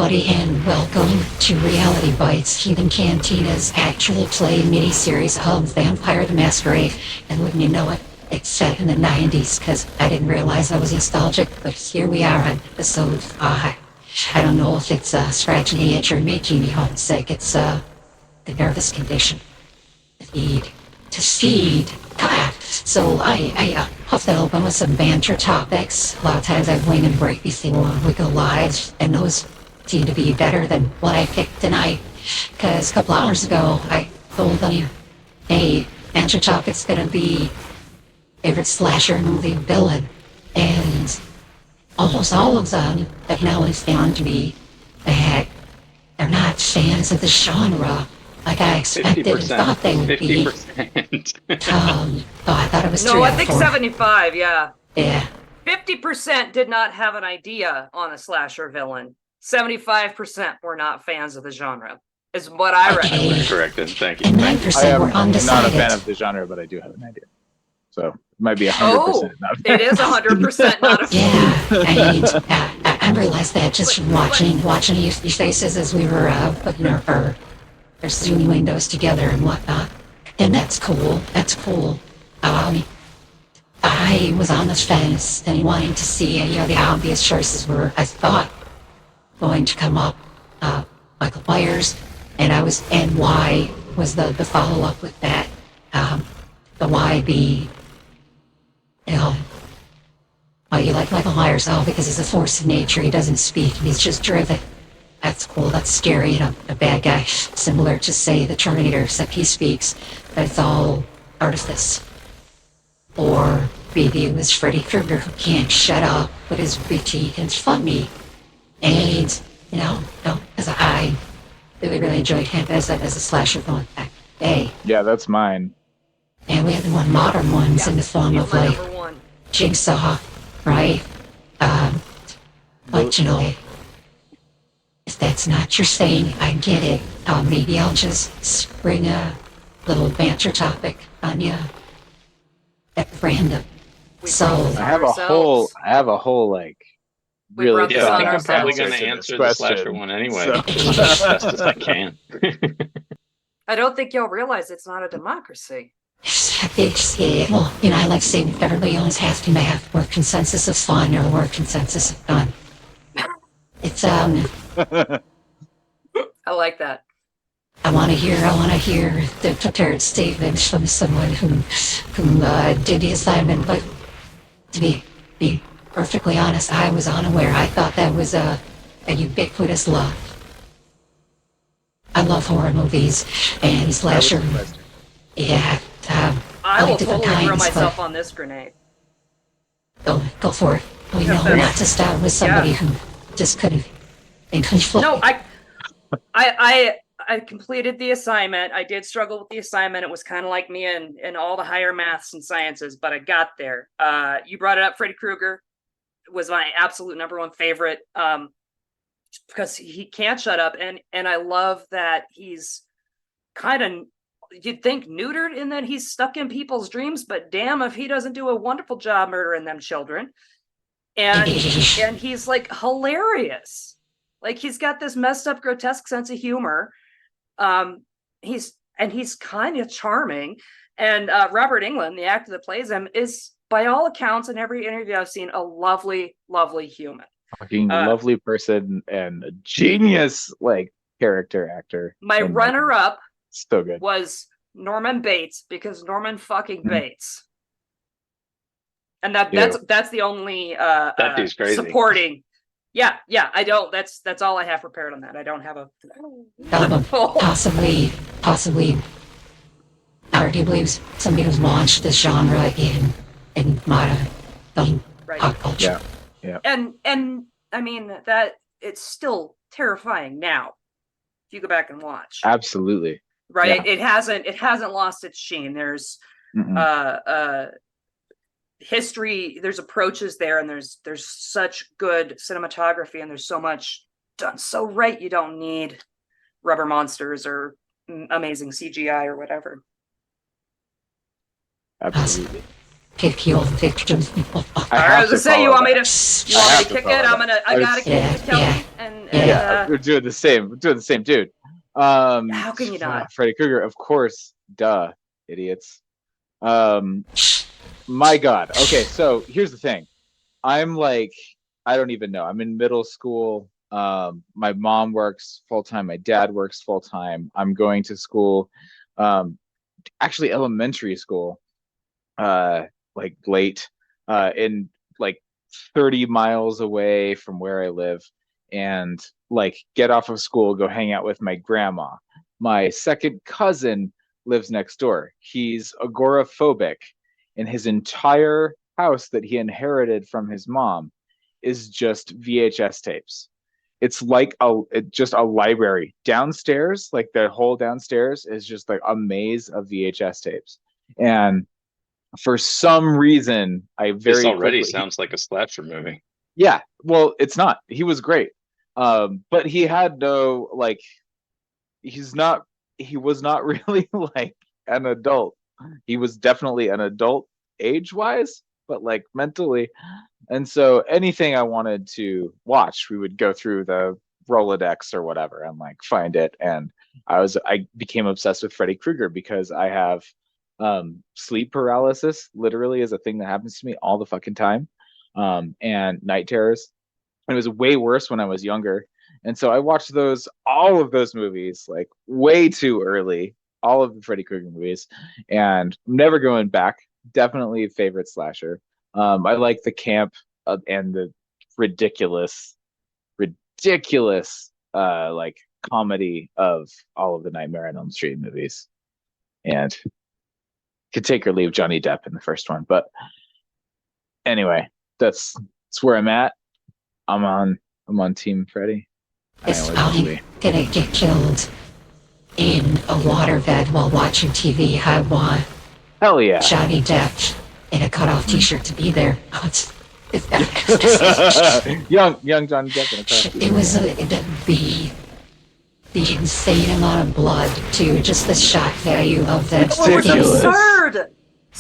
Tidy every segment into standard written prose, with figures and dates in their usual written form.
everybody, and welcome to Reality Bites, Heathen Cantina's actual play miniseries of Vampire the Masquerade. And wouldn't you know it, it's set in the 90s, because I didn't realize I was nostalgic, but here we are on episode 5. I don't know if it's scratching the itch or making me homesick. It's the nervous condition. To feed. So I huff that open with some banter topics. A lot of times I wing and break before we go live, and those seem to be better than what I picked tonight. Because a couple hours ago, I told them, hey, banter topic's gonna be favorite slasher movie villain. And almost all of them have now found to me that they're not fans of the genre like I expected and thought they would 50%. be. I thought it was No, I think 75, yeah. Yeah. 50% did not have an idea on a slasher villain. 75% were not fans of the genre, is what I read. Corrected. Thank you. And I 9% were am undecided. not a fan of the genre, but I do have an idea. So it might be 100% not. It is 100% not a fan. Yeah, I realized that just from watching your faces as we were putting our Zoom windows together and whatnot. And that's cool. That's cool. I was on the fence and wanting to see, the obvious choices were, I thought, going to come up, Michael Myers, and why was the follow-up with that, the why be, why you like Michael Myers? Oh, because he's a force of nature, he doesn't speak, he's just driven. That's cool, that's scary, a bad guy, similar to, say, the Terminator, except he speaks, but it's all artifice. Or maybe it was Freddy Krueger who can't shut up, but is witty and funny. And, because I really enjoyed him as a slasher going back in the day. Yeah, that's mine. And we have the more modern ones in the form of, like, Number one. Jigsaw, right? But, if that's not your thing, I get it. Maybe I'll just spring a little banter topic on you at random. So I have a whole like We really brought this Yeah, I on think I'm probably ourselves. going to answer the slasher one anyway, as best as I can. I don't think y'all realize it's not a democracy. well, I like saying if everybody always has to have word consensus of fun or word consensus of fun. It's I like that. I want to hear the prepared statements from someone who did the assignment. But to be perfectly honest, I was unaware. I thought that was a ubiquitous love. I love horror movies and slasher. Yeah, I will like different totally throw kinds, myself but on this grenade. go for it. We know not to start with somebody who just couldn't. No, I completed the assignment. I did struggle with the assignment. It was kind of like me in all the higher maths and sciences, but I got there. You brought it up. Freddy Krueger was my absolute number one favorite, because he can't shut up, and I love that he's kind of, you'd think, neutered in that he's stuck in people's dreams, but damn if he doesn't do a wonderful job murdering them children. And he's like hilarious. Like, he's got this messed up, grotesque sense of humor. He's kind of charming. And Robert Englund, the actor that plays him, is, by all accounts, in every interview I've seen, a lovely, lovely human. Fucking lovely person and a genius like character actor. My runner-up so good was Norman Bates, because Norman fucking Bates. And that's the only That dude's crazy. supporting. Yeah, I don't. That's all I have prepared on that. I don't have a possibly, arguably somebody who's launched this genre in modern pop culture. Yeah. And I mean, that it's still terrifying now. If you go back and watch, Absolutely. right? Yeah. It hasn't lost its sheen. There's history, there's approaches there, and there's such good cinematography, and there's so much done so right. You don't need rubber monsters or amazing CGI or whatever. Absolutely. kick your victims. I was gonna say, you want me to have to kick follow it? that. I gotta kick Yeah, it, Kelly. yeah. And Yeah. We're doing the same. We're doing the same, dude. How can you not? Freddy Krueger, of course. Duh, idiots. My God. Okay, so here's the thing. I'm like, I don't even know. I'm in middle school. My mom works full time. My dad works full time. I'm going to school, actually elementary school, like late, in like 30 miles away from where I live, and like get off of school, go hang out with my grandma. My second cousin lives next door. He's agoraphobic, and his entire house that he inherited from his mom is just VHS tapes. It's like just a library downstairs. Like the whole downstairs is just like a maze of VHS tapes. And for some reason, I This very already quickly, sounds like a slasher movie. yeah. Well, it's not. He was great, but he had no like. He's not. He was not really like an adult. He was definitely an adult age wise, but like mentally. And so anything I wanted to watch, we would go through the Rolodex or whatever and like find it. And I became obsessed with Freddy Krueger because I have sleep paralysis literally is a thing that happens to me all the fucking time. And night terrors. It was way worse when I was younger. And so I watched all of those movies, like way too early, all of the Freddy Krueger movies, and I'm never going back. Definitely favorite slasher. I like the camp and the ridiculous, ridiculous, like comedy of all of the Nightmare on Elm Street movies, and could take or leave Johnny Depp in the first one. But anyway, that's where I'm at. I'm on Team Freddy. Is Tommy gonna get killed in a waterbed while watching TV? I want Hell yeah. Johnny Depp in a cutoff t-shirt to be there. Oh, young Johnny Depp in a car. it was the insane amount of blood too. Just the shock value of that. It was Ridiculous. absurd.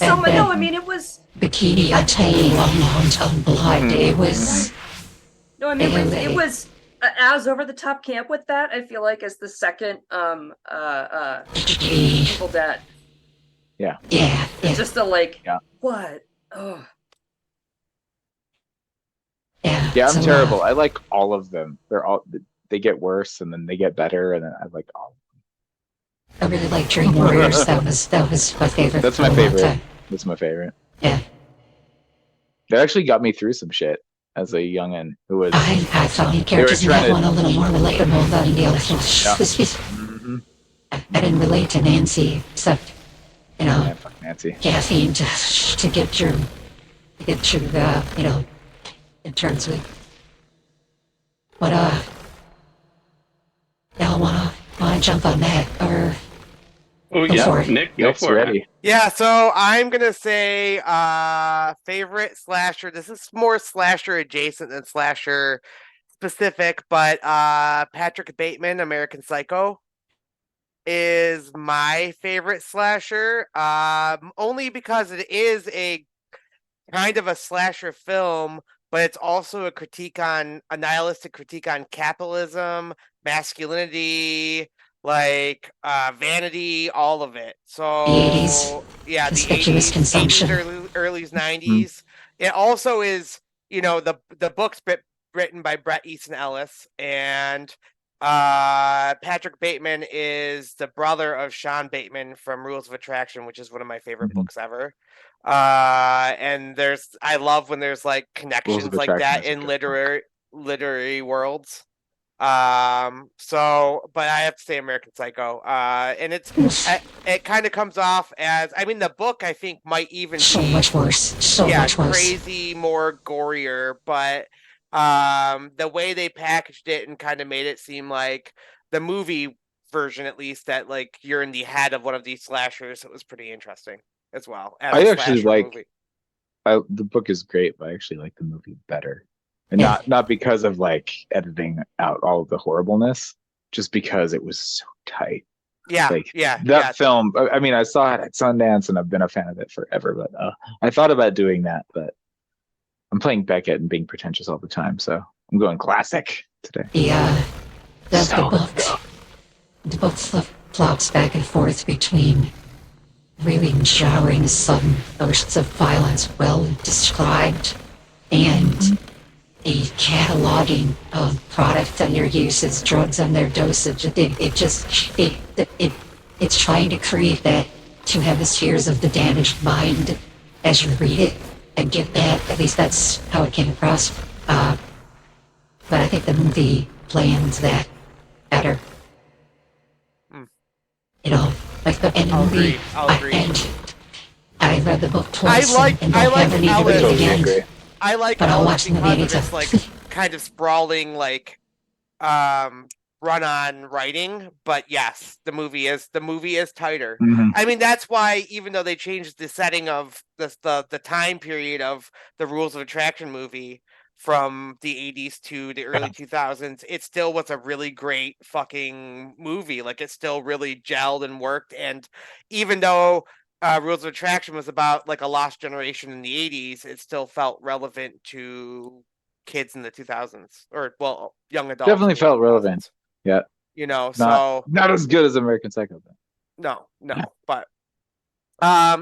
And then- No, I mean it was. Bikini attaining amount of blood. It was. No, I mean Really? it was as over the top camp with that. I feel like as the second Yeah, Evil Dead. yeah. It's just a like Yeah. what? Oh, Yeah, I'm so, terrible. I like all of them. They get worse and then they get better, and then I like all. I really like Dream Warriors. That was my favorite. That's for my a long favorite. time. That's my favorite. Yeah, They actually got me through some shit as a youngin' who was. I found the characters in trying that to- one a little more relatable than the other ones. Yeah. Mhm. I didn't relate to Nancy, except Yeah, fuck Nancy. caffeine to get through the in terms with. But y'all wanna jump on that or Oh Go for yeah, it. Nick, go Nick's for it. ready. Yeah, so I'm gonna say favorite slasher. This is more slasher adjacent than slasher specific, but Patrick Bateman, American Psycho, is my favorite slasher. Only because it is a kind of a slasher film, but it's also a nihilistic critique on capitalism, masculinity, like vanity, all of it. So 80s. yeah, the Conspicuous 80s, consumption. 80s, early 90s. It also is, the book's written by Bret Easton Ellis, and Patrick Bateman is the brother of Sean Bateman from Rules of Attraction, which is one of my favorite Mhm. books ever. And I love when there's like connections like Attraction that is a in good book. literary worlds. But I have to say American Psycho. And it kind of comes off as, I mean, the book I think might even so be much worse. So much worse. crazy, more gorier, but the way they packaged it and kind of made it seem like the movie version, at least, that like you're in the head of one of these slashers, it was pretty interesting as well. As I a actually slasher like- movie. The book is great, but I actually like the movie better, and Yeah. not because of like editing out all of the horribleness, just because it was so tight. Yeah, Like yeah, that yeah. film. I mean, I saw it at Sundance, and I've been a fan of it forever. But I thought about doing that, but I'm playing Beckett and being pretentious all the time, so I'm going classic today. The Solid book, stuff. the book flops back and forth between really jarring sudden bursts of violence well described and a cataloging of product and their uses, drugs and their dosage. It's trying to create that two hemispheres of the damaged mind as you read it and get that. At least that's how it came across. But I think the movie plans that better. Mm. You know, like the and the I'll movie. agree. I'll agree. And I read the book twice like- and I don't like ever need to Alice. read it Totally again. agree. I like But I'll Alice watch the movie because of anytime. its like kind of sprawling like run-on writing. But yes, the movie is tighter. Mhm. I mean, that's why even though they changed the setting of the time period of the Rules of Attraction movie from the 80s to the early 2000s, it still was a really great fucking movie. Like, it still really gelled and worked. And even though Rules of Attraction was about like a lost generation in the 80s, it still felt relevant to kids in the 2000s, or well, young adults. Definitely in the felt 2000s. relevant. Yeah. You know, Not so not as good as American Psycho. no, Yeah. but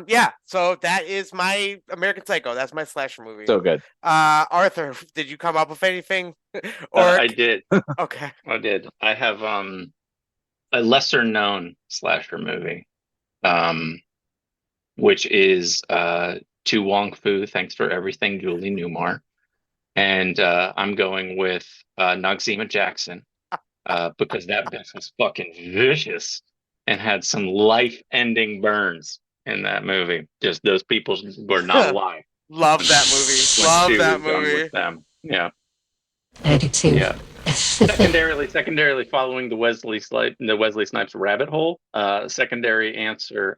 yeah. So that is my American Psycho. That's my slasher movie. So good. Arthur, did you come up with anything? Or I did. okay, I did. I have a lesser known slasher movie, which is To Wong Fu, Thanks for Everything, Julie Newmar. And I'm going with Noxzema Jackson because that bitch was fucking vicious and had some life-ending burns in that movie. Just those people were not alive. love that movie. when Love she that was done movie. with them. Yeah. I do too. Yeah. Secondarily, following the Wesley Snipes rabbit hole. Secondary answer,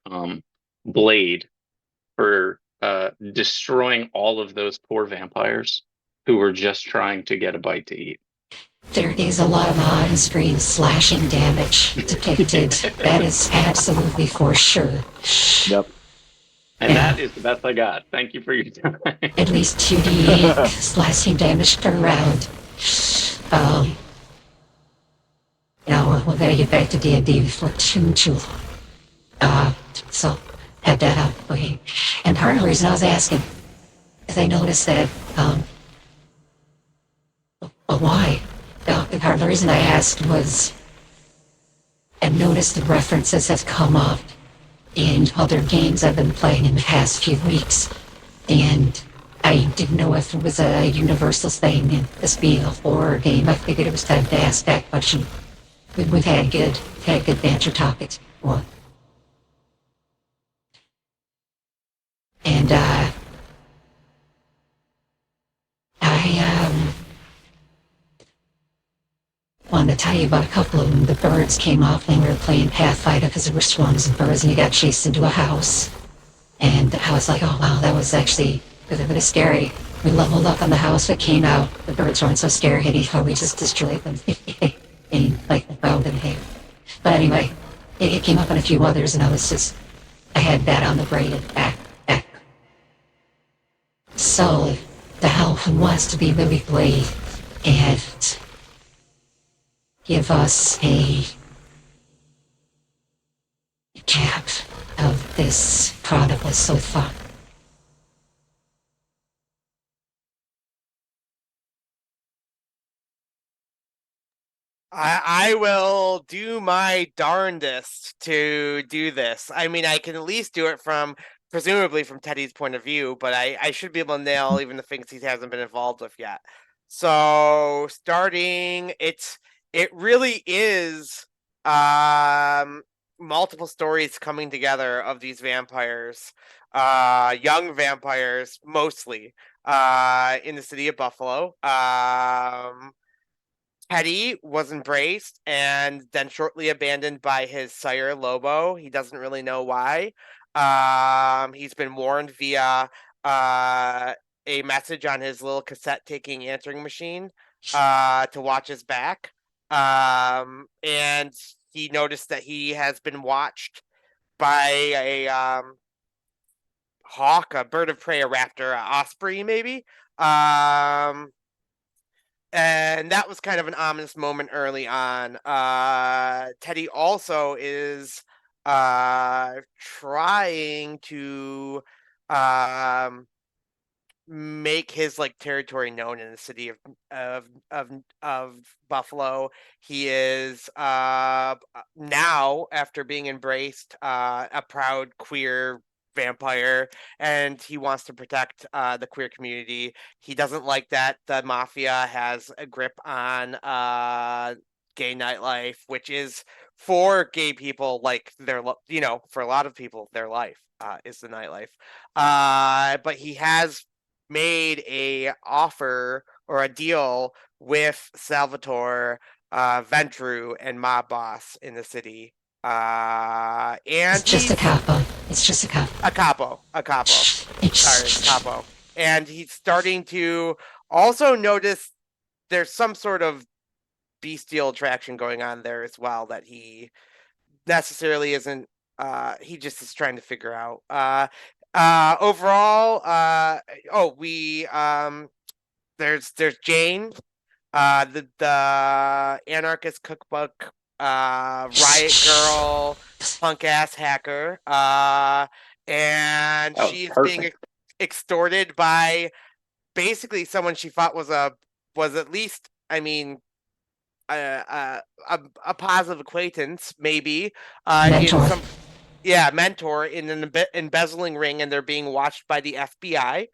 Blade, for destroying all of those poor vampires who were just trying to get a bite to eat. There is a lot of on-screen slashing damage depicted. That is absolutely for sure. Yep. And Yeah. that is the best I got. Thank you for your time. At least 2d8 slashing damage per round. Now we're gonna get back to D&D before too long. So have that out of the way. And part of the reason I was asking is I noticed that why? Part of the reason I asked was I noticed the references have come up in other games I've been playing in the past few weeks, and I didn't know if it was a universal thing, and this being a horror game, I figured it was time to ask that question. We've had good banter topics before. And I wanted to tell you about a couple of them. The birds came off when we were playing Pathfinder because there were swarms of birds and you got chased into a house. And I was like, oh wow, that was actually a bit scary. We leveled up on the house, it came out, the birds weren't so scary anyhow, we just destroyed them. And like, wound in hair. But anyway, it came up on a few others and I had that on the brain and back. So, the hell who wants to be Louis Blade and give us a cap of this product was so fun. I will do my darndest to do this. I mean, I can at least do it from presumably from Teddy's point of view, but I should be able to nail even the things he hasn't been involved with yet. So starting, it really is multiple stories coming together of these vampires, young vampires mostly, in the city of Buffalo. Teddy was embraced and then shortly abandoned by his sire Lobo. He doesn't really know why. He's been warned via a message on his little cassette taking answering machine to watch his back. And he noticed that he has been watched by a hawk, a bird of prey, a raptor, a osprey, maybe. And that was kind of an ominous moment early on. Teddy also is trying to make his like territory known in the city of Buffalo. He is now, after being embraced, a proud queer vampire, and he wants to protect the queer community. He doesn't like that the mafia has a grip on gay nightlife, which is for gay people like their for a lot of people their life is the nightlife. But he has made a offer or a deal with Salvatore Ventru and Mob Boss in the city. And It's just a capo. It's just a capo. a capo. Sorry, capo. And he's starting to also notice there's some sort of bestial attraction going on there as well that he necessarily isn't. He just is trying to figure out. Overall, there's Jane, the anarchist cookbook, riot girl, punk ass hacker, and Oh, she's being perfect. extorted by basically someone she thought was at least, I mean, a positive acquaintance, maybe, Mentor. in some. Yeah, mentor in an embezzling ring, and they're being watched by the FBI.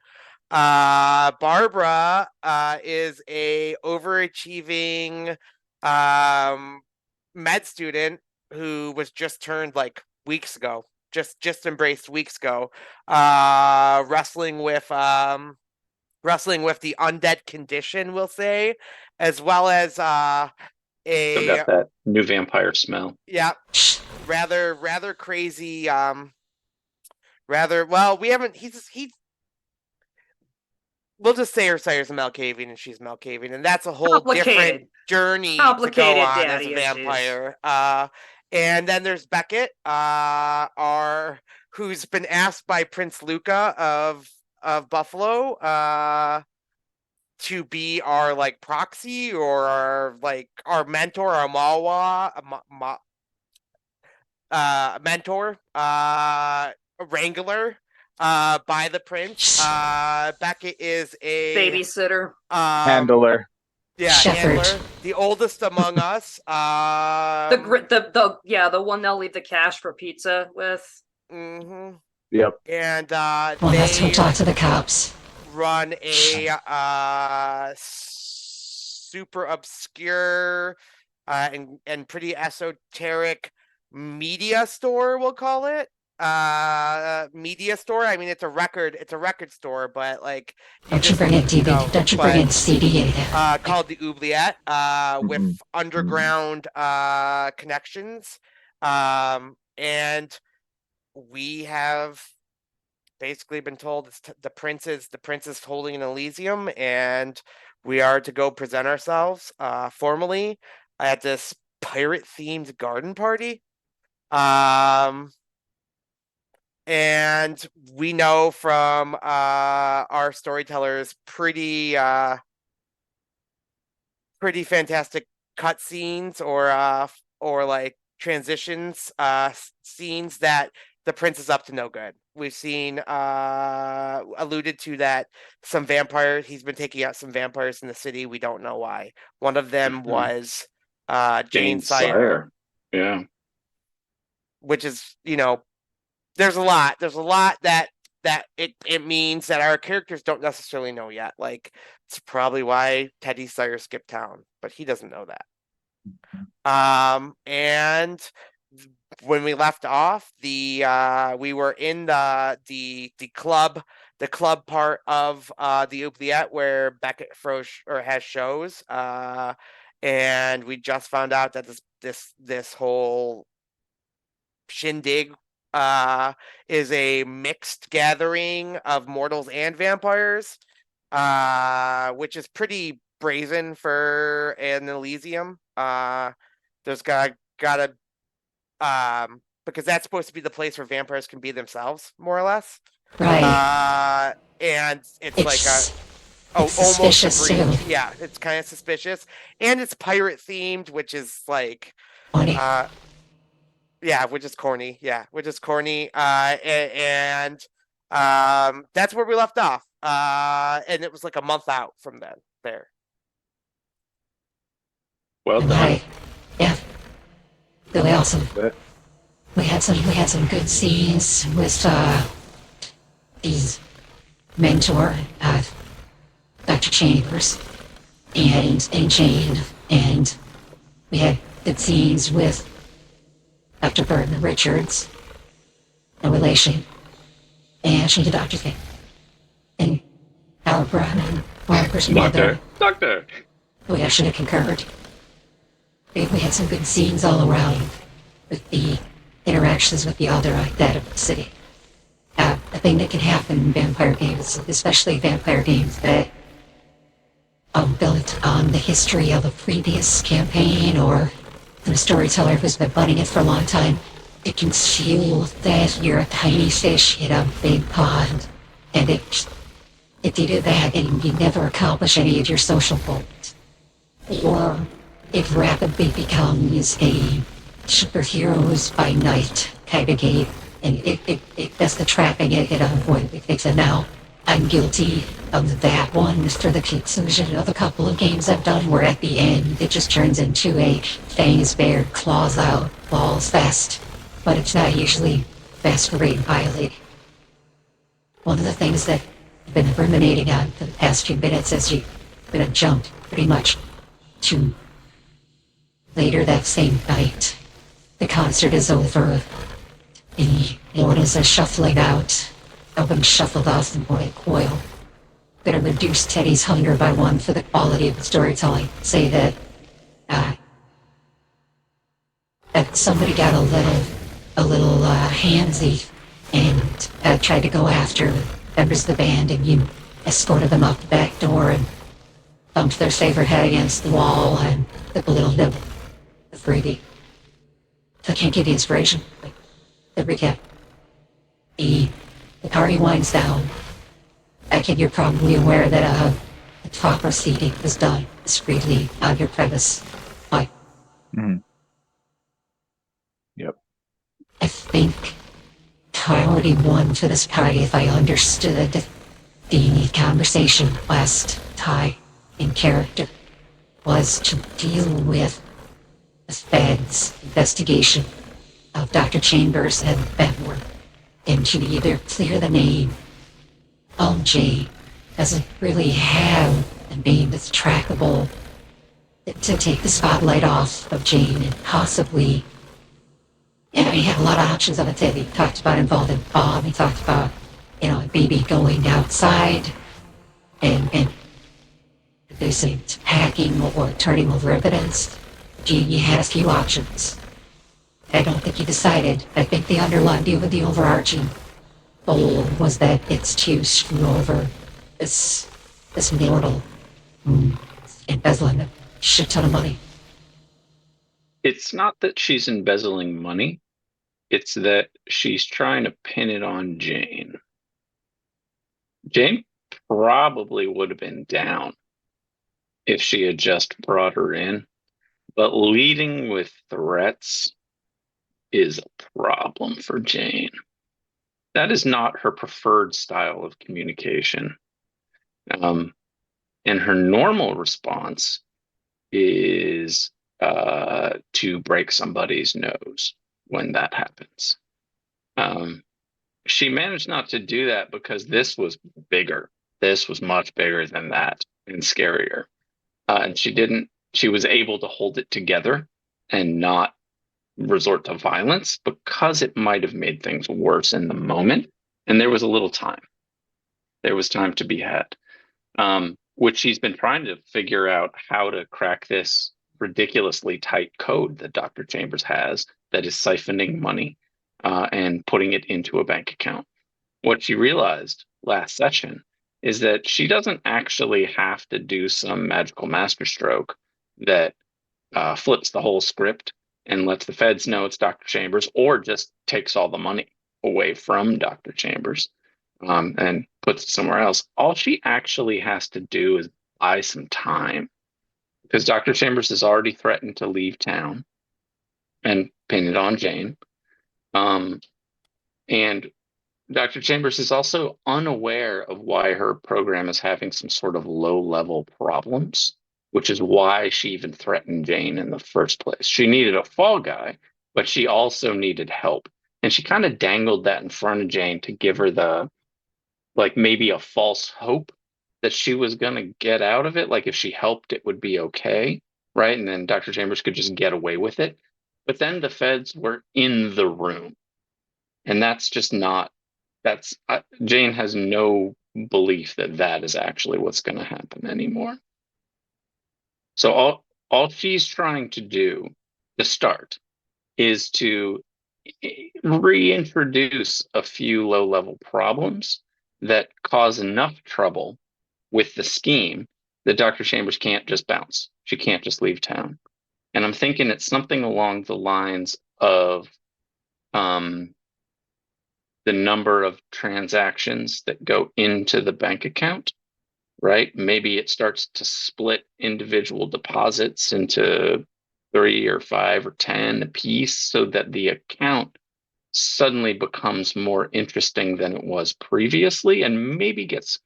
Barbara is a overachieving med student who was just turned like weeks ago, just embraced weeks ago, wrestling with the undead condition, we'll say, as well as Still a got that new vampire smell. yeah, rather crazy rather well we haven't he's we'll just say her sire's a Malkavian and she's Malkavian, and that's a whole different Complicated. journey to go Complicated on as daddy a issues. vampire. And then there's Beckett, who's been asked by Prince Luca of Buffalo to be our like proxy or our mentor, our Mawa, mentor, wrangler, by the prince. Beckett is a Babysitter. Handler. yeah, Shepherd. handler, the oldest among us. The one they'll leave the cash for pizza with. Mhm. Yep. And Well, let's go they talk to the cops. run a super obscure and pretty esoteric media store, we'll call it. Media store. I mean, it's a record store, but like Don't you bring in DVD? Don't you bring in CD either? called the Oubliette, with Mhm. underground connections. And we have basically been told the prince is holding an Elysium, and we are to go present ourselves formally at this pirate themed garden party. And we know from our storytellers pretty fantastic cutscenes or like transitions scenes that the prince is up to no good. We've seen alluded to that he's been taking out some vampires in the city. We don't know why. One of them was Jane Sire, Yeah. which is, there's a lot that it means that our characters don't necessarily know yet. Like, it's probably why Teddy Sire skipped town, but he doesn't know that. And when we left off, we were in the club part of the Oubliette where Beckett has shows. And we just found out that this whole shindig is a mixed gathering of mortals and vampires, which is pretty brazen for an Elysium. There's gotta Because that's supposed to be the place where vampires can be themselves, more or less. Right. And it's like It's, almost a suspicious breach. too. Yeah, it's kind of suspicious, and it's pirate themed, which is like, Funny. yeah, which is corny. Yeah, which is corny. And that's where we left off. And it was like a month out from then. There. Well done. Right. Yeah. Really awesome. But We had some good scenes with his mentor, Dr. Chambers, and Jane, and we had good scenes with Dr. Burton Richards, no relation, and she the Dr. Thing, and Howard Brown and Margaret's mother. Doctor. We actually concurred. We had some good scenes all around with the interactions with the other dead of the city. A thing that can happen in vampire games, especially vampire games that built on the history of a previous campaign or the storyteller who's been running it for a long time, it can feel that you're a tiny fish in a big pond, and if you do that and you never accomplish any of your social goals, or it rapidly becomes a superheroes by night kind of game, and that's the trapping it unavoidably takes. And now I'm guilty of that one for the conclusion of a couple of games I've done where at the end it just turns into a fangs bared, claws out, balls fest, but it's not usually masquerade violating. One of the things that I've been ruminating on for the past few minutes as you've been jumped pretty much to later that same night. The concert is over. The mortals are shuffling out. Album shuffled off the morning coil. Gonna reduce Teddy's hunger by one for the quality of the storytelling. Say that, that somebody got a little handsy and tried to go after members of the band, and you escorted them out the back door and bumped their favorite head against the wall and took a little nibble. The freebie. I can't give you inspiration. The recap. The party winds down. I think you're probably aware that the talk proceeding was done discreetly on your premise. But yep. I think I already won for this party if I understood the conversation last time in character was to deal with the Fed's investigation of Dr. Chambers and Benworth, and to either clear the name of Jane doesn't really have a name that's trackable, to take the spotlight off of Jane and possibly, he had a lot of options on the table. He talked about involving Bob, he talked about, maybe going outside and there's some hacking or turning over evidence. Gene, you had a few options. I don't think you decided. I think the overarching goal was that it's to screw over this mortal embezzling a shit ton of money. It's not that she's embezzling money. It's that she's trying to pin it on Jane. Jane probably would have been down if she had just brought her in. But leading with threats is a problem for Jane. That is not her preferred style of communication. And her normal response is to break somebody's nose when that happens. She managed not to do that because this was bigger. This was much bigger than that and scarier. And she was able to hold it together and not resort to violence because it might have made things worse in the moment. And there was a little time. There was time to be had, which she's been trying to figure out how to crack this ridiculously tight code that Dr. Chambers has that is siphoning money and putting it into a bank account. What she realized last session is that she doesn't actually have to do some magical masterstroke that flips the whole script and lets the feds know it's Dr. Chambers, or just takes all the money away from Dr. Chambers, and puts it somewhere else. All she actually has to do is buy some time, because Dr. Chambers has already threatened to leave town and pin it on Jane. And Dr. Chambers is also unaware of why her program is having some sort of low-level problems, which is why she even threatened Jane in the first place. She needed a fall guy, but she also needed help. And she kind of dangled that in front of Jane to give her the, like, maybe a false hope that she was going to get out of it. Like, if she helped, it would be okay, right? And then Dr. Chambers could just get away with it. But then the feds were in the room. And that's just not, Jane has no belief that that is actually what's going to happen anymore. So all she's trying to do to start is to reintroduce a few low-level problems that cause enough trouble with the scheme that Dr. Chambers can't just bounce. She can't just leave town. And I'm thinking it's something along the lines of the number of transactions that go into the bank account, right? Maybe it starts to split individual deposits into 3 or 5 or 10 a piece, so that the account suddenly becomes more interesting than it was previously, and maybe gets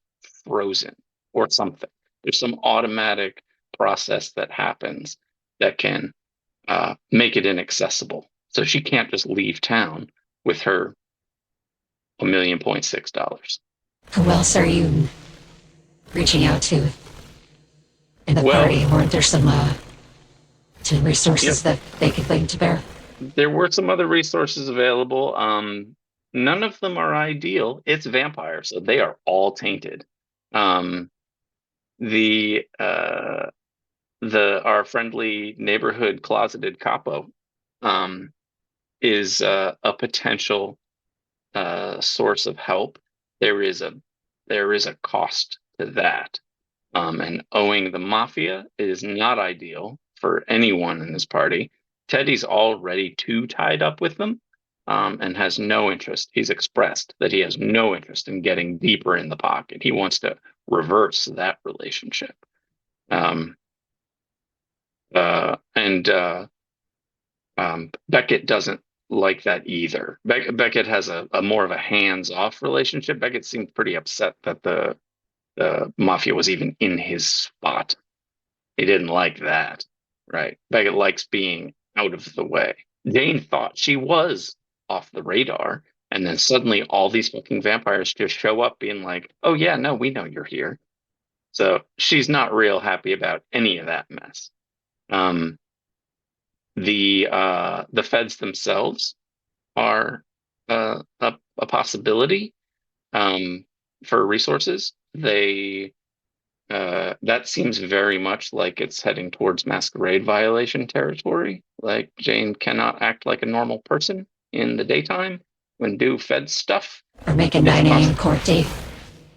frozen or something. There's some automatic process that happens that can make it inaccessible. So she can't just leave town with her $1.6 million. Who else are you reaching out to in the Well, party? Weren't there some resources that they could bring to bear? There were some other resources available. None of them are ideal. It's vampires, so they are all tainted. Our friendly neighborhood closeted capo is a potential source of help. There is a cost to that, and owing the mafia is not ideal for anyone in this party. Teddy's already too tied up with them, and has no interest. He's expressed that he has no interest in getting deeper in the pocket. He wants to reverse that relationship. Beckett doesn't like that either. Beckett has a more of a hands-off relationship. Beckett seemed pretty upset that the mafia was even in his spot. He didn't like that, right? Beckett likes being out of the way. Jane thought she was off the radar, and then suddenly all these fucking vampires just show up being like, oh yeah, no, we know you're here. So she's not real happy about any of that mess. The feds themselves are a possibility for resources. That seems very much like it's heading towards masquerade violation territory. Like, Jane cannot act like a normal person in the daytime when do fed stuff. Or make a 9 a.m. court date?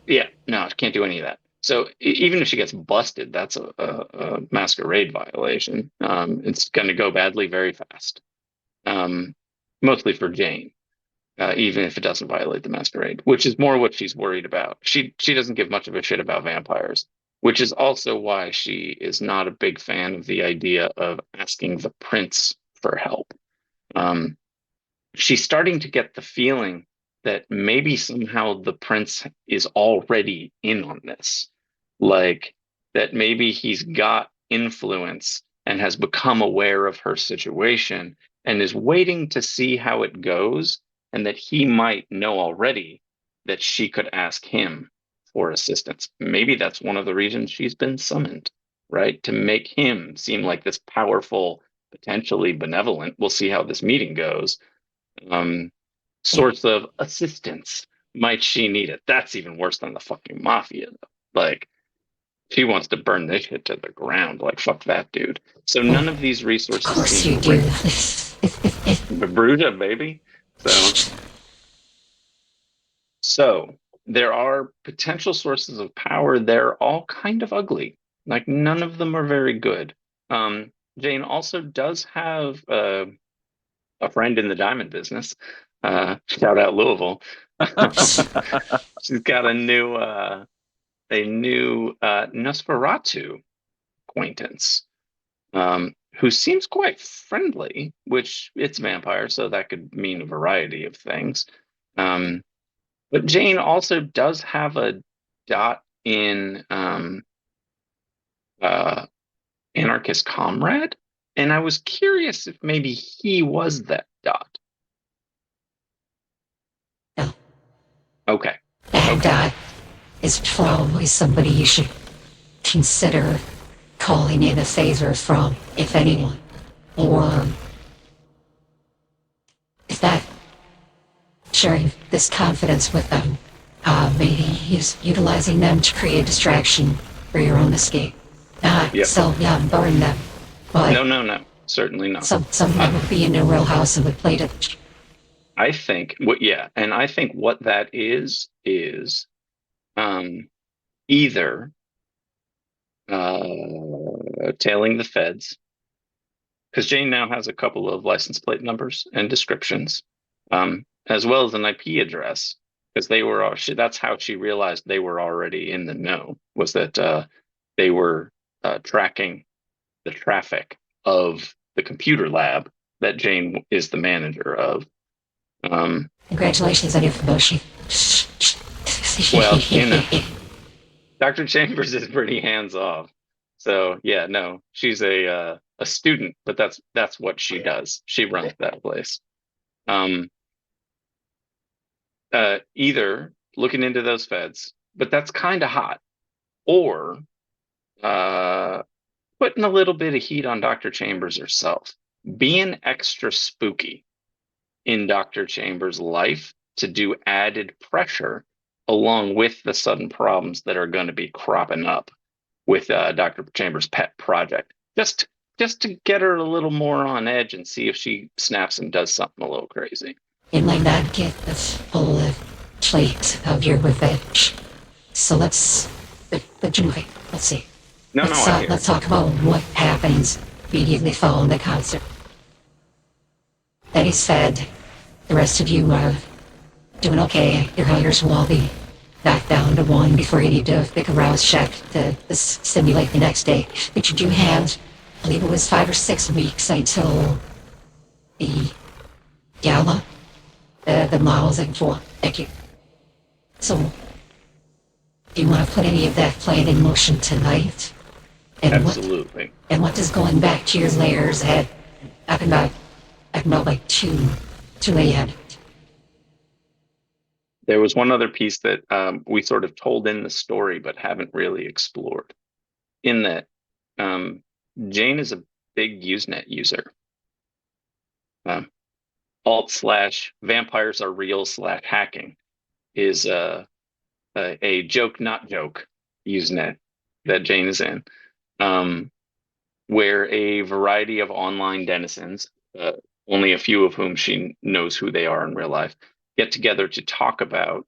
Yeah, no, can't do any of that. So even if she gets busted, that's a masquerade violation. It's going to go badly very fast, mostly for Jane, even if it doesn't violate the masquerade, which is more what she's worried about. She doesn't give much of a shit about vampires, which is also why she is not a big fan of the idea of asking the prince for help. She's starting to get the feeling that maybe somehow the prince is already in on this. Like, that maybe he's got influence and has become aware of her situation and is waiting to see how it goes, and that he might know already that she could ask him for assistance. Maybe that's one of the reasons she's been summoned, right? To make him seem like this powerful, potentially benevolent, we'll see how this meeting goes, sorts of assistance. Might she need it? That's even worse than the fucking mafia, though. Like, she wants to burn this shit to the ground. Like, fuck that dude. So none of these resources. Of course you do. The Bruja, baby. So there are potential sources of power. They're all kind of ugly. Like, none of them are very good. Jane also does have a friend in the diamond business. Shout out Louisville. She's got a new Nosferatu acquaintance, who seems quite friendly, which it's vampire, so that could mean a variety of things. But Jane also does have a dot in Anarchist Comrade, and I was curious if maybe he was that dot. No. Okay. That Okay. dot is probably somebody you should consider calling in a favor from, if anyone. Or if that sharing this confidence with them, maybe utilizing them to create distraction for your own escape. Not Yep. burn them. But No. Certainly not. somebody would be in a real house and would play to. I think and I think what that is either tailing the feds, because Jane now has a couple of license plate numbers and descriptions, as well as an IP address, because that's how she realized they were already in the know, was that they were tracking the traffic of the computer lab that Jane is the manager of. Congratulations on your promotion. Well, you know. Dr. Chambers is pretty hands off. So yeah, no, she's a student, but that's what she does. She runs that place. Either looking into those feds, but that's kind of hot, or putting a little bit of heat on Dr. Chambers herself, being extra spooky in Dr. Chambers' life to do added pressure along with the sudden problems that are going to be cropping up with Dr. Chambers' pet project. Just to get her a little more on edge and see if she snaps and does something a little crazy. You might not get the full plate of your revenge. So let's see. Let's talk about what happens immediately following the concert. That is fed. The rest of you are doing okay. Your hangers will all be back down to 1 before you need to make a rouse check to simulate the next day. But you do have, I believe it was 5 or 6 weeks until the gala, the models and for. Thank you. So, do you want to put any of that plan in motion tonight? And Absolutely. What does going back to your layers at, I can about like 2 a.m. There was one other piece that we sort of told in the story, but haven't really explored. In that, Jane is a big Usenet user. alt/vampires are real/hacking is a joke, not joke Usenet that Jane is in, where a variety of online denizens, only a few of whom she knows who they are in real life, get together to talk about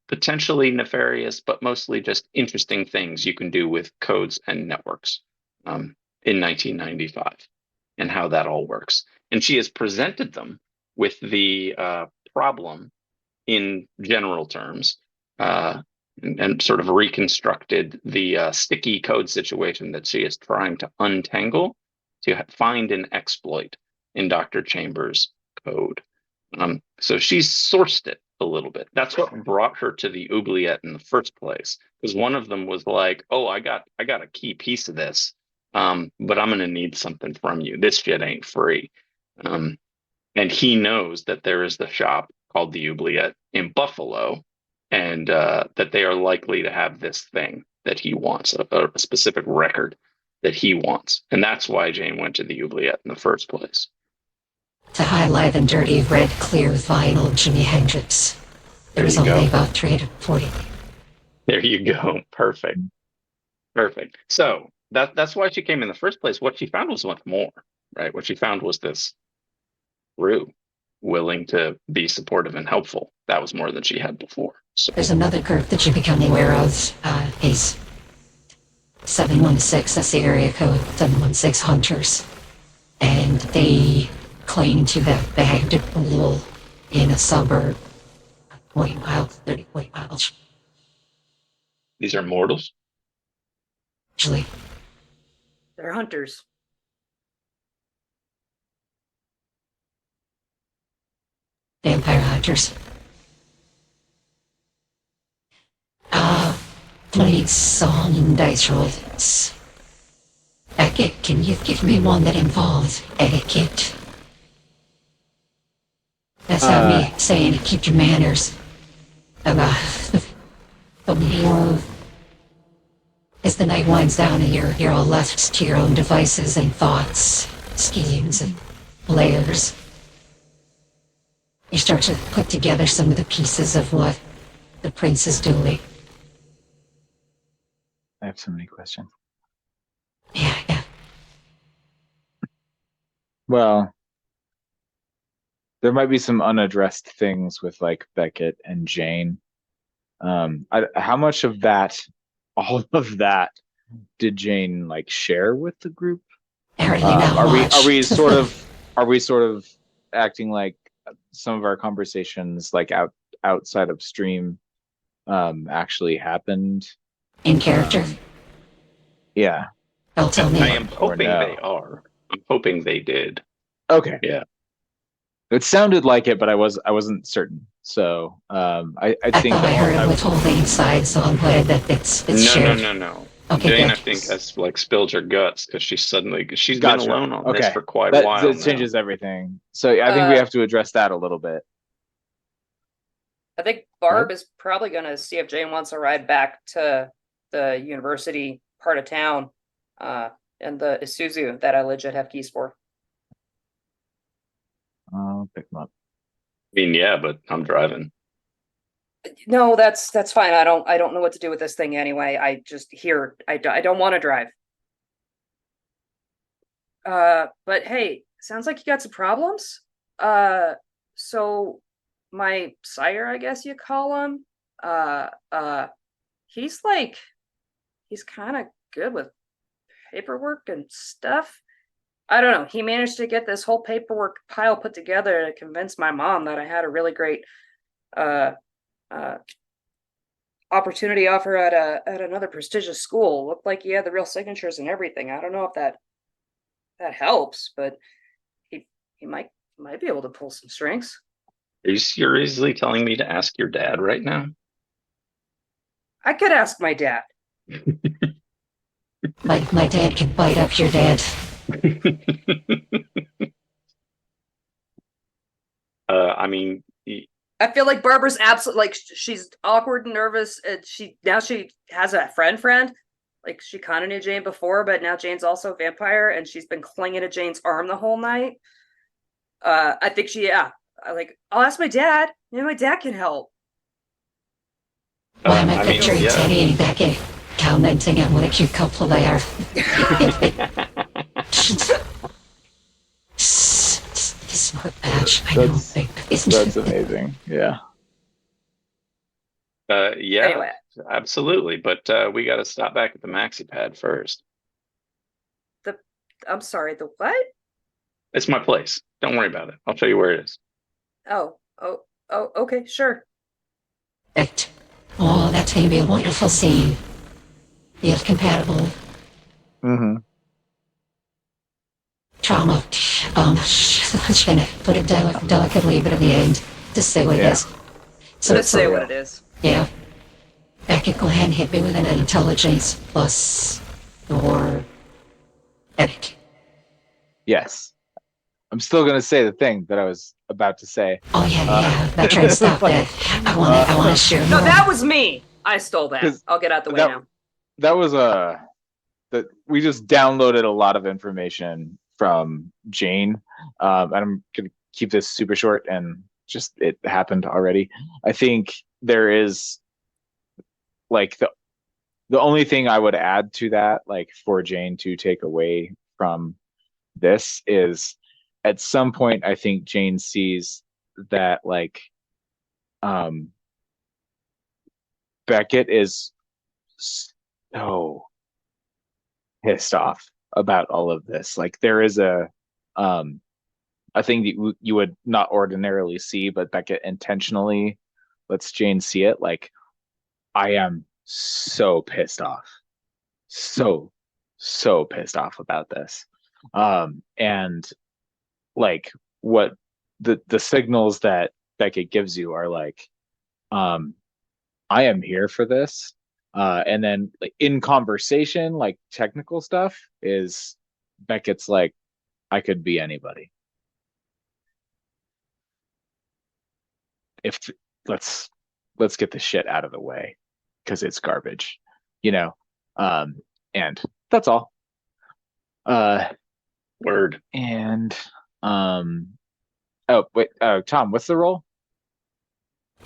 potentially nefarious, but mostly just interesting things you can do with codes and networks in 1995 and how that all works. And she has presented them with the problem in general terms and sort of reconstructed the sticky code situation that she is trying to untangle to find an exploit in Dr. Chambers' code. So she's sourced it a little bit. That's what brought her to the oubliette in the first place, because one of them was like, oh, I got a key piece of this, but I'm going to need something from you. This shit ain't free. And he knows that there is the shop called the oubliette in Buffalo, and that they are likely to have this thing that he wants, a specific record that he wants. And that's why Jane went to the oubliette in the first place. To highlight and dirty red clear vinyl Jimi Hendrix. There's a leave-out trade for you. There you go. Perfect. So that's why she came in the first place. What she found was much more, right? What she found was this crew willing to be supportive and helpful. That was more than she had before. So there's another group that you become aware of, Ace. 716, that's the area code, 716 Hunters. And they cling to that bagged pool in a suburb, 40 miles, 30, 40 miles, These are mortals. usually. They're hunters. Vampire hunters. Playing song and dice rolls. Beckett, can you give me one that involves etiquette? That's not me saying it, keep your manners. But more as the night winds down and you're all left to your own devices and thoughts, schemes and layers. You start to put together some of the pieces of what the prince is doing. I have so many questions. Yeah. Well, there might be some unaddressed things with like Beckett and Jane. How much of that, all of that, did Jane like share with the group? Apparently not Are much. we sort of acting like some of our conversations like outside of stream actually happened? In character? Yeah. Don't tell me. I am Or hoping no. they are. I'm hoping they did. Okay. Yeah. It sounded like it, but I wasn't certain. So I I think thought I heard a withholding inside, so I'm glad that it's shared. No. Okay, Jane, good. I think, has like spilled her guts because she's Gotcha. been alone on this Okay. for quite a while that now. changes everything. So I think we have to address that a little bit. I think Barb is probably going to see if Jane wants to ride back to the university part of town, and the Isuzu that I legit have keys for. I'll pick them up. I mean, yeah, but I'm driving. No, that's fine. I don't know what to do with this thing anyway. I just hear I don't want to drive. But hey, sounds like you got some problems. So my sire, I guess you call him, he's kind of good with paperwork and stuff. I don't know. He managed to get this whole paperwork pile put together to convince my mom that I had a really great opportunity offer at another prestigious school. Looked like he had the real signatures and everything. I don't know if that helps, but he might be able to pull some strings. Are you seriously telling me to ask your dad right now? I could ask my dad. My dad can bite up your dad. I mean, I feel like Barbara's absolutely like she's awkward and nervous, and she has a friend. Like she kind of knew Jane before, but now Jane's also a vampire, and she's been clinging to Jane's arm the whole night. I think I'll ask my dad. Maybe my dad can help. Why am I picturing Teddy and Beckett commenting on what a cute couple they are? Smart badge. I know. That's amazing. Yeah. Yeah, Anyway. absolutely. But we got to stop back at the maxi pad first. I'm sorry, the what? It's my place. Don't worry about it. I'll show you where it is. Oh, okay, sure. Perfect. Oh, that's going to be a wonderful scene. Feel compatible. Mm-hmm. Trauma. I'm just going to put it delicately, but in the end, just say what it is. So Just say what it is. Yeah. Beckett, go ahead and hit me with an intelligence plus your edit. Yes. I'm still gonna say the thing that I was about to say. Oh yeah. I tried to stop that. I want to share No, more. that was me. I stole that. 'Cause I'll get out the way that- now. That was that we just downloaded a lot of information from Jane. And I'm gonna keep this super short and just it happened already. I think there is like the only thing I would add to that, like for Jane to take away from this is at some point I think Jane sees that like Beckett is so pissed off about all of this. Like there is a thing that you would not ordinarily see, but Beckett intentionally lets Jane see it. Like I am so pissed off, so pissed off about this. And like what the signals that Beckett gives you are like, I am here for this. And then like in conversation, like technical stuff is Beckett's like, I could be anybody. If let's get the shit out of the way because it's garbage, you know. And that's all. Word. And oh wait, Tom, what's the role?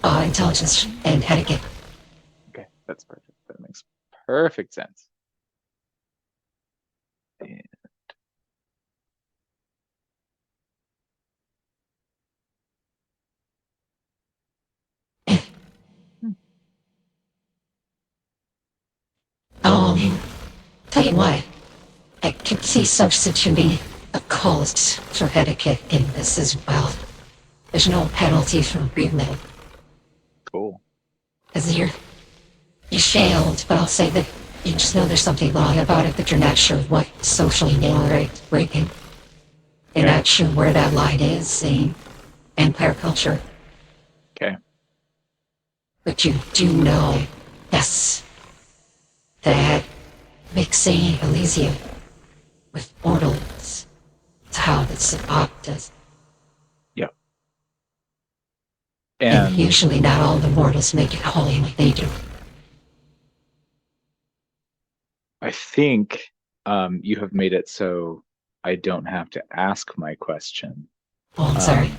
Intelligence and etiquette. Okay, that's perfect. That makes perfect sense. And Tell you what, I could see substituting a cost for etiquette in this as well. There's no penalty for reading, cool. because you failed, but I'll say that you just know there's something wrong about it, but you're not sure what socially breaking. You're not sure where that line is in empire culture. Okay. But you do know, yes, that mixing Elysium with mortals is how this does. Yep. And And usually not all the mortals make it holy like they do. I think you have made it so I don't have to ask my question. Oh, I'm sorry.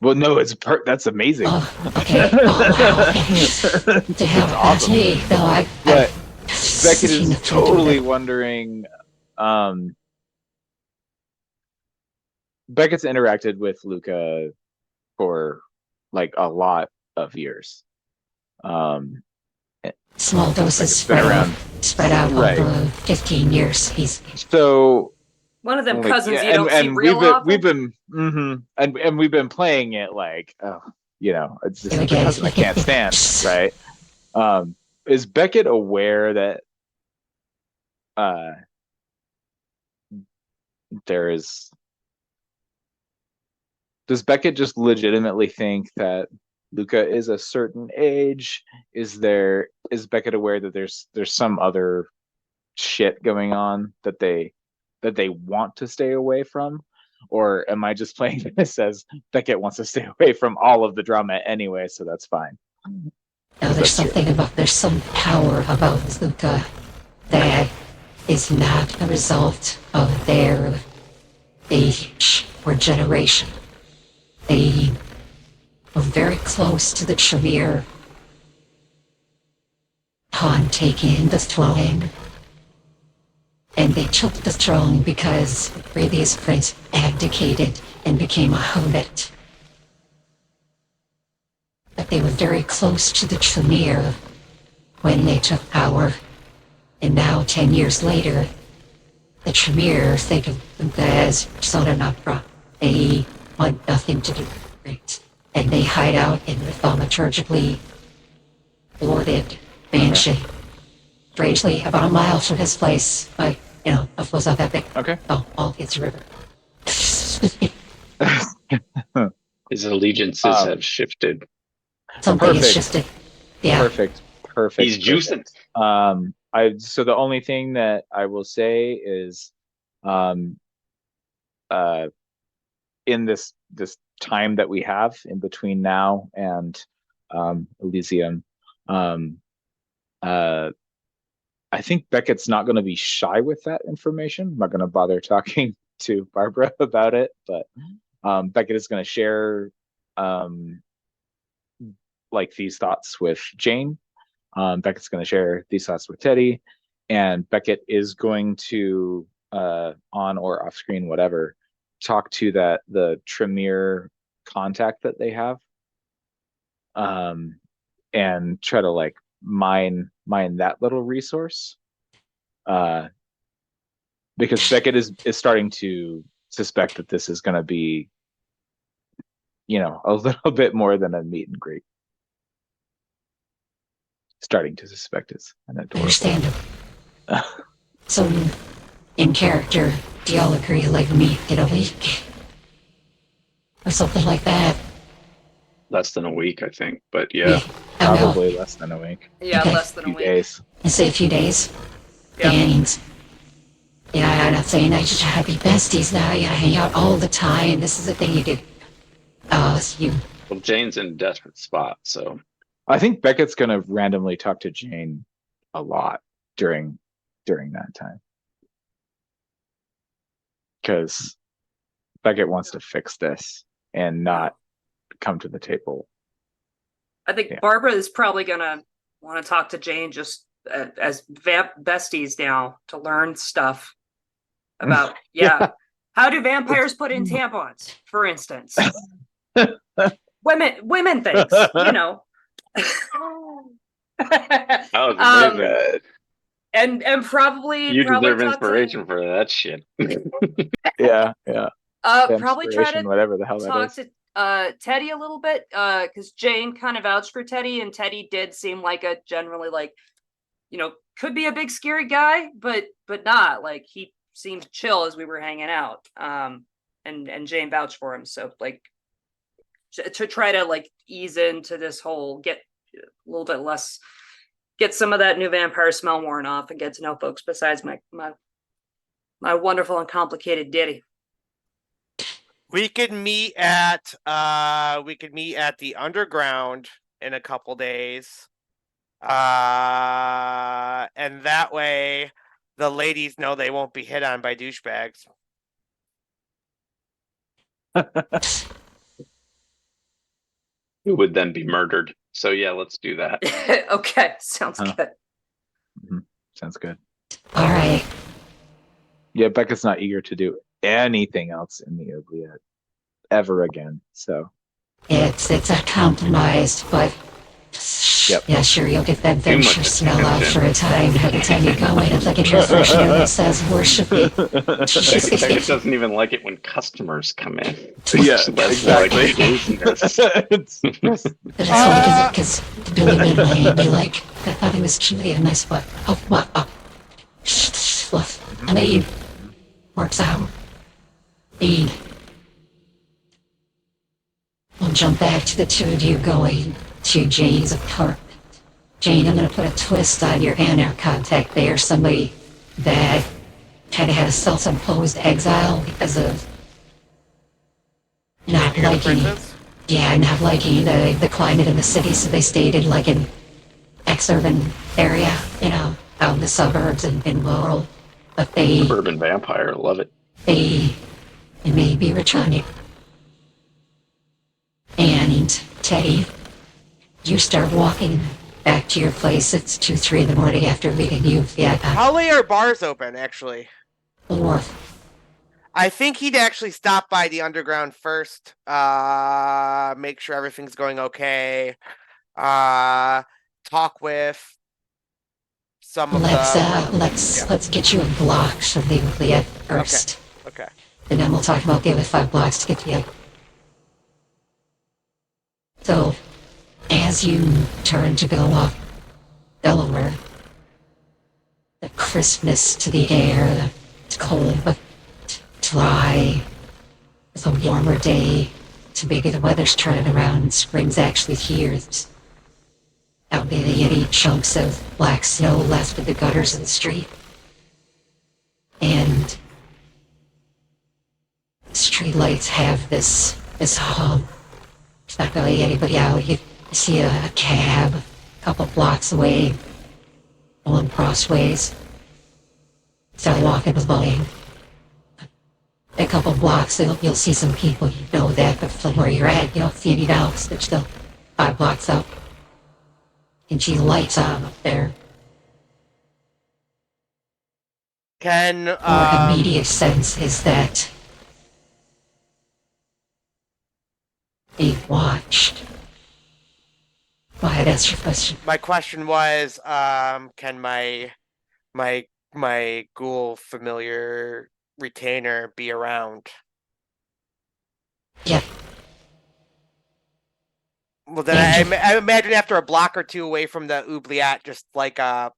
Well, no, that's amazing. Oh, okay. Oh, wow. Damn, that's awesome. me. No, But Beckett seen is nothing to totally do with wondering. Beckett's interacted with Luca for like a lot of years. it. Small doses Beckett's been spread out Right. over 15 years. He's So One of them like, cousins yeah, you don't see real often. we've been and we've been playing it like, oh, you know, it's just Here we the go. cousin I can't stand, right? Is Beckett aware that there is? Does Beckett just legitimately think that Luca is a certain age? Is Beckett aware that there's some other shit going on that they want to stay away from? Or am I just playing this as Beckett wants to stay away from all of the drama anyway, so that's fine? Now there's some power about Luca that is not a result of their age or generation. They were very close to the Tremere upon taking the throne. And they took the throne because the previous prince abdicated and became a hermit. But they were very close to the Tremere when they took power. And now, 10 years later, the Tremere think of them as Southern Opera. They want nothing to do with it. And they hide out in the thaumaturgically boarded mansion. Strangely, about a mile from his place, but, you know, of course not that big. Okay. Oh, all it's a river. His allegiances have shifted. Something is Perfect. shifted. Yeah. Perfect. He's juicing. So the only thing that I will say is, in this time that we have in between now and Elysium, I think Beckett's not going to be shy with that information. I'm not going to bother talking to Barbara about it, but Beckett is going to share like these thoughts with Jane. Beckett's going to share these thoughts with Teddy, and Beckett is going to on or off screen, whatever, talk to the Tremere contact that they have, and try to like mine that little resource. because Beckett is starting to suspect that this is going to be, a little bit more than a meet and greet. Starting to suspect it's an adorable. Understandable. So, in character, do y'all agree like meet in a week? Or something like that? Less than a week, I think. But yeah, I don't know. Probably less than a week. Yeah, Okay. less than a Few week. days. I say a few days. Yeah. And yeah, I'm not saying I just have to be besties now. You gotta hang out all the time. This is the thing you do. Oh, it's you. well, Jane's in a desperate spot, so I think Beckett's going to randomly talk to Jane a lot during that time. Because Beckett wants to fix this and not come to the table. I think Yeah. Barbara is probably gonna want to talk to Jane just as besties now to learn stuff about how do vampires put in tampons, for instance. women things, that was Um, amazing. and probably You probably deserve talk inspiration for that shit. Yeah. to probably try Inspiration, to whatever the hell that talk is. to Teddy a little bit, because Jane kind of vouched for Teddy, and Teddy did seem like a generally could be a big scary guy, but not like he seemed chill as we were hanging out. And Jane vouched for him, so like to try to like ease into this whole get a little bit less, get some of that new vampire smell worn off, and get to know folks besides my wonderful and complicated Diddy. We could meet at the underground in a couple days. And that way the ladies know they won't be hit on by douchebags. Who would then be murdered. So yeah, let's do that. Okay, sounds Huh. good. Sounds good. All right. Yeah, Beckett's not eager to do anything else in the Oubliette ever again. So It's a compromise, but Yep. yeah, sure, you'll get that Too much venture smell out attention. for a time. By the time you go in, it's like a refresher that says worship me. Beckett doesn't even like it when customers come in. Yeah, That's more like exactly. laziness. It's just- But it's funny because Billy Midway and be like, I thought he was cute, he had a nice butt. Oh, what? Oh. Fluff. And Abe works out. Abe. We'll jump back to the two of you going to Jane's apartment. Jane, I'm going to put a twist on your Anar contact there. Somebody that kind of had a self-imposed exile because of not liking, not liking the climate in the city, so they stayed in like an ex-urban area, out in the suburbs and rural. But they Urban vampire, love it. may be returning. And Teddy, you start walking back to your place. It's 2, 3 in the morning after leaving Youviette on How late are bars open, actually? the wharf. I think he'd actually stop by the underground first, make sure everything's going okay, talk with some of Let's get you a block of the Oubliette first. Okay. And then we'll talk about the other 5 blocks to get to you. So, as you turn to go up Delaware, the crispness to the air, it's cold but dry. It's a warmer day. So maybe the weather's turning around and spring's actually here. Out be any chunks of black snow left in the gutters in the street. And street lights have this hum. There's not really anybody out. You see a cab a couple blocks away, going crossways. Start walking the lane. A couple blocks, you'll see some people. You know that, but from where you're at, you don't see any dogs. They're still 5 blocks up. And she lights on up there. Can Our immediate sense is that they watched. Go ahead, ask your question. my question was, can my my ghoul familiar retainer be around. Yeah. Well, then And I imagine after a block or two away from the oubliette, just like a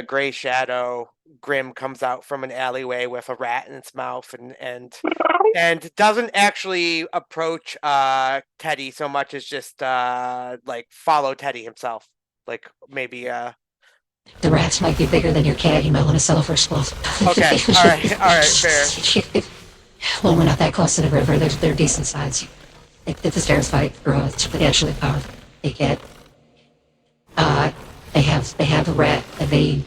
gray shadow, Grim comes out from an alleyway with a rat in its mouth and doesn't actually approach Teddy so much as just like follow Teddy himself. Like maybe the rats might be bigger than your cat. You might want to sell for explosive. okay. All right, fair. Well, we're not that close to the river. They're decent size. If the stairs fight grow exponentially powerful, they get. They have a rat, and they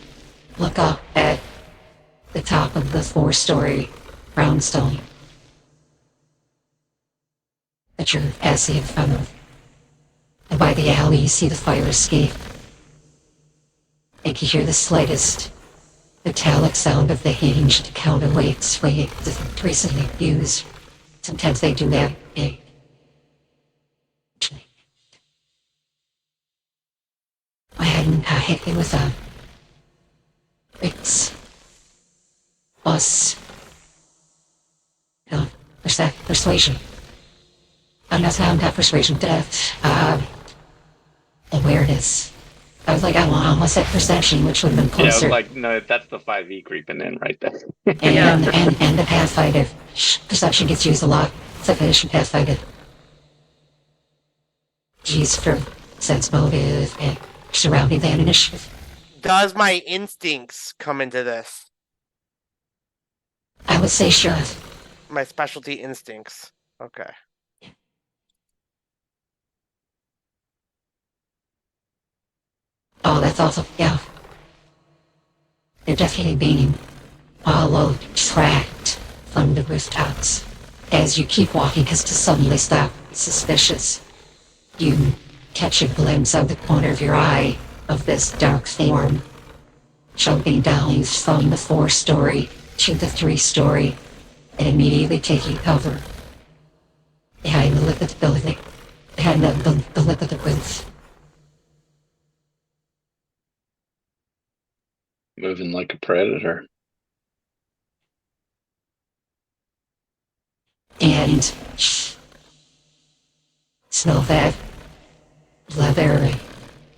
look up at the top of the 4-story brownstone that you're passing in front of. And by the alley, you see the fire escape. And you hear the slightest metallic sound of the hinged counterweight swinging recently used. Sometimes they do that. I hadn't hit me with a It's us. No, there's that persuasion. I'm not persuasion, awareness. I was like, I almost said perception, which would have been Yeah, I was closer. like, no, that's the 5e creeping in right there. and the Pathfinder. Perception gets used a lot. It's like addition Pathfinder. Used for sense motive and surrounding that initiative. Does my instincts come into this? I would say sure. My specialty instincts. Okay. Oh, that's awesome. Yeah. They're definitely being followed, tracked from the rooftops. As you keep walking, because to suddenly stop, suspicious. You catch a glimpse of the corner of your eye of this dark form jumping down from the 4-story to the 3-story and immediately taking cover behind the lip of the building, behind the lip of the roof. Moving like a predator. And smell that leather,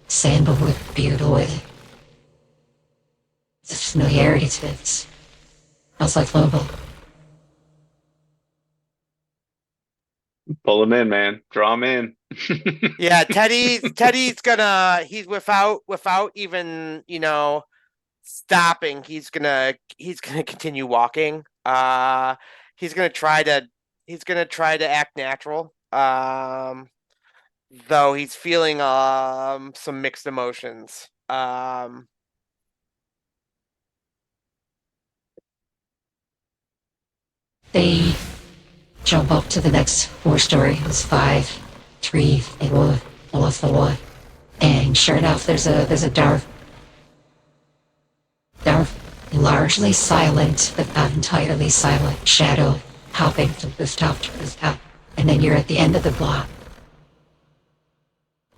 sandalwood, beardwood. The familiarity to it. Smells like Lobo. Pull him in, man. Draw him in. Yeah, Teddy's gonna he's without even, stopping, he's gonna continue walking. He's gonna try to act natural. Though he's feeling some mixed emotions. They jump up to the next 4-story. It's 5, 3, they will 4. And sure enough, there's a dark, largely silent, but not entirely silent shadow hopping from rooftop to rooftop. And then you're at the end of the block.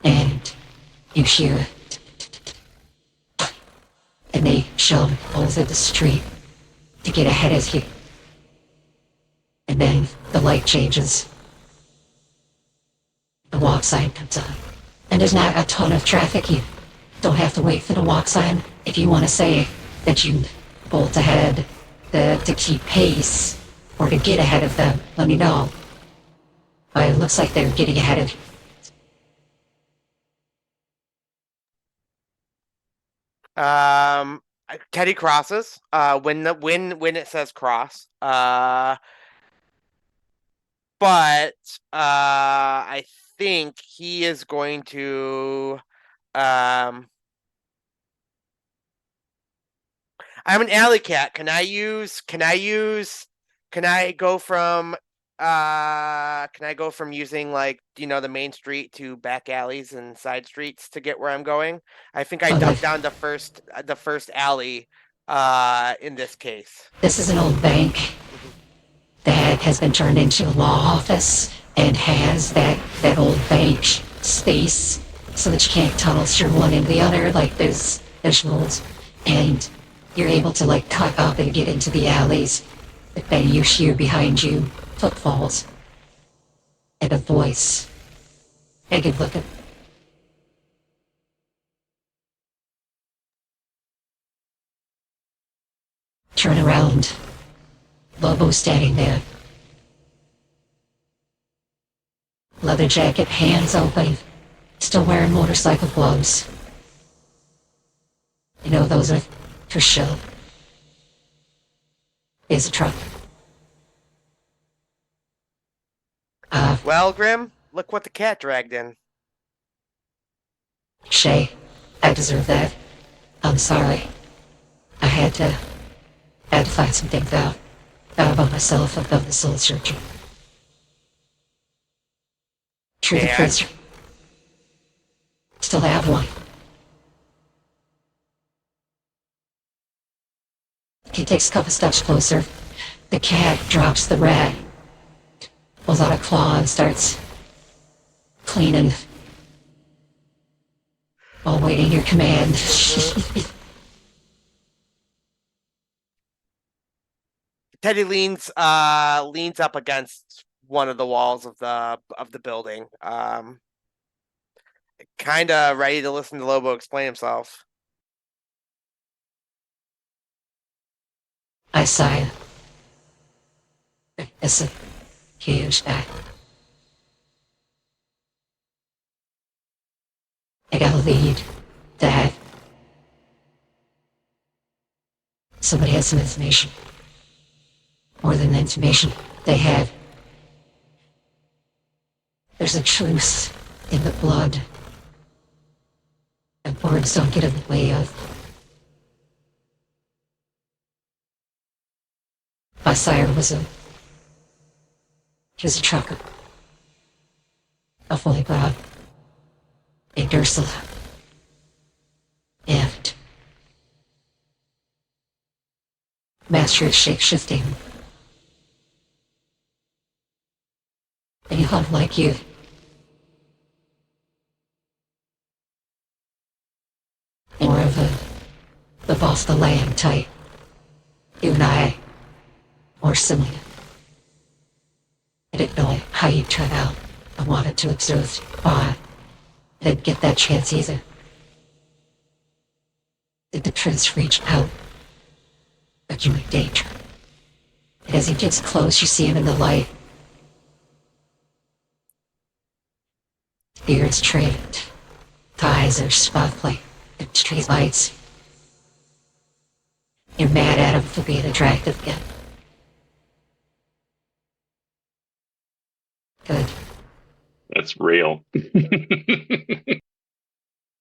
And you hear and they shove over the street to get ahead of you. And then the light changes. The walk sign comes on. And there's not a ton of traffic. You don't have to wait for the walk sign. If you want to say that you bolt ahead to keep pace or to get ahead of them, let me know. But it looks like they're getting ahead of you. Teddy crosses. When it says cross. But I think he is going to. I'm an alley cat. Can I go from using the main street to back alleys and side streets to get where I'm going? I think I dumped down the first alley in this case. This is an old bank that has been turned into a law office and has that old bank space so that you can't tunnel through one and the other. Like there's rules. And You're able to like tuck up and get into the alleys, but then you hear behind you footfalls and a voice. And you look at. Turn around. Lobo standing there. Leather jacket, hands open, still wearing motorcycle gloves. You know those are for show. Is a truck. Well, Grim, look what the cat dragged in. Shay, I deserve that. I'm sorry. I had to find some things out about myself, about the soul searcher. True the Yeah. prisoner. Still have one. He takes a couple steps closer. The cat drops the rat, pulls out a claw and starts cleaning while waiting your command. Teddy leans up against one of the walls of the building. Kinda ready to listen to Lobo explain himself. I sigh. It's a huge act. I gotta lead. Dad. Somebody has some information. More than the information they had. There's a truth in the blood. And words don't get in the way of. My sire was he was a trucker. A fully proud. A Ursula. And master of shape-shifting. And he hugged like you. More of the boss the land type. You and I, more similar. I didn't know how you'd turn out. I wanted to observe why. I didn't get that chance either. Did the prince reach out? But you're in danger. And as he gets close, you see him in the light. Beard's trained. Thighs are sparkling. And street lights. You're mad at him for being attractive again. Good. That's real. Hate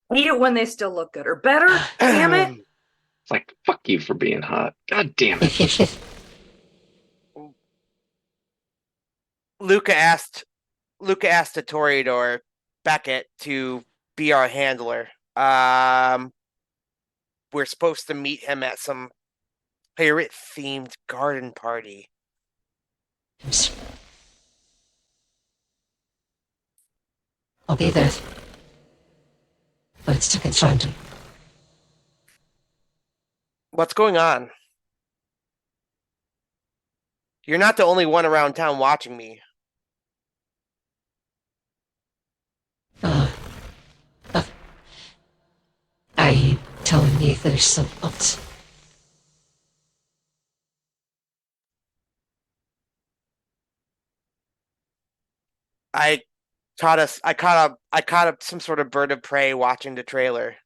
it when they still look good, or better. Damn it. It's like, fuck you for being hot. God damn it. Luca asked the Toreador Beckett to be our handler. We're supposed to meet him at some pirate themed garden party. I'll be there. But it's to confront him. What's going on? You're not the only one around town watching me. Are you telling me there's some else? I caught some sort of bird of prey watching the trailer.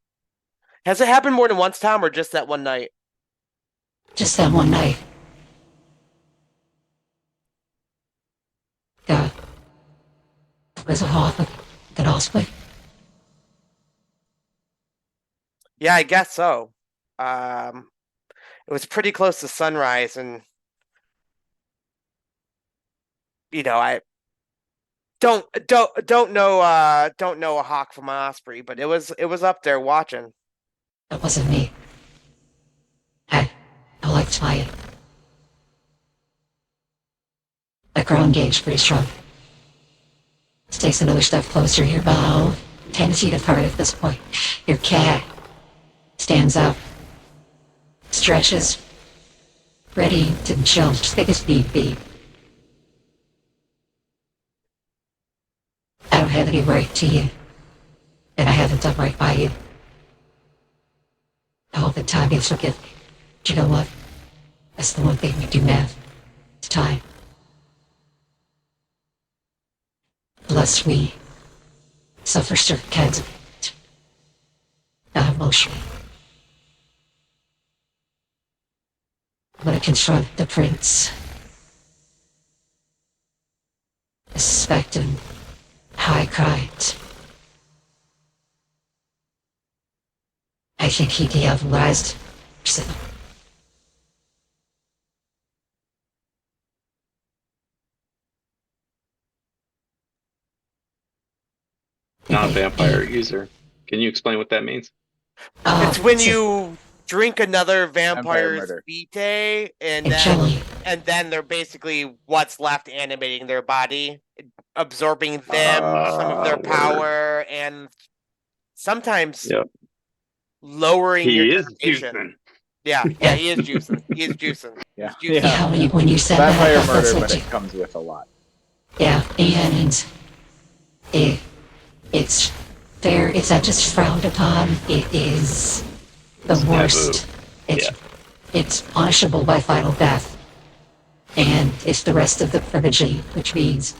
Has it happened more than once, Tom, or just that one night? Just that one night. God. Was a hawk that Osprey? Yeah, I guess so. It was pretty close to sunrise, and I don't know a hawk from an osprey, but it was up there watching. That wasn't me. I like flying. The ground gauge pretty strong. It takes another step closer. You're about 10 feet apart at this point. Your cat stands up. stretches, ready to jump thick as need be. I don't have any right to you, and I haven't done right by you. I hope in time you'll forgive me. But you know what? That's the one thing we do have. It's time. Plus, we suffer certain kinds of pain, not emotionally. I'm gonna confront the prince. I suspect him high crimes. I think he diabolized himself. Non-vampire user. Can you explain what that means? It's when So- you drink another Vampire vampire's murder. vitae, and and kill then him. they're basically what's left animating their body, absorbing them, some of their Word. power, and sometimes Yep. lowering your He is generation. juicing. Yeah, he is juicing. He is juicing. Yeah, He's juicing. Yeah, when you said Vampire that, that's murder, what but you, it comes with a lot. yeah, and it's fair. It's not just frowned upon. It is the It's worst. taboo. It's punishable by final death, and it's the rest of the privileging, which means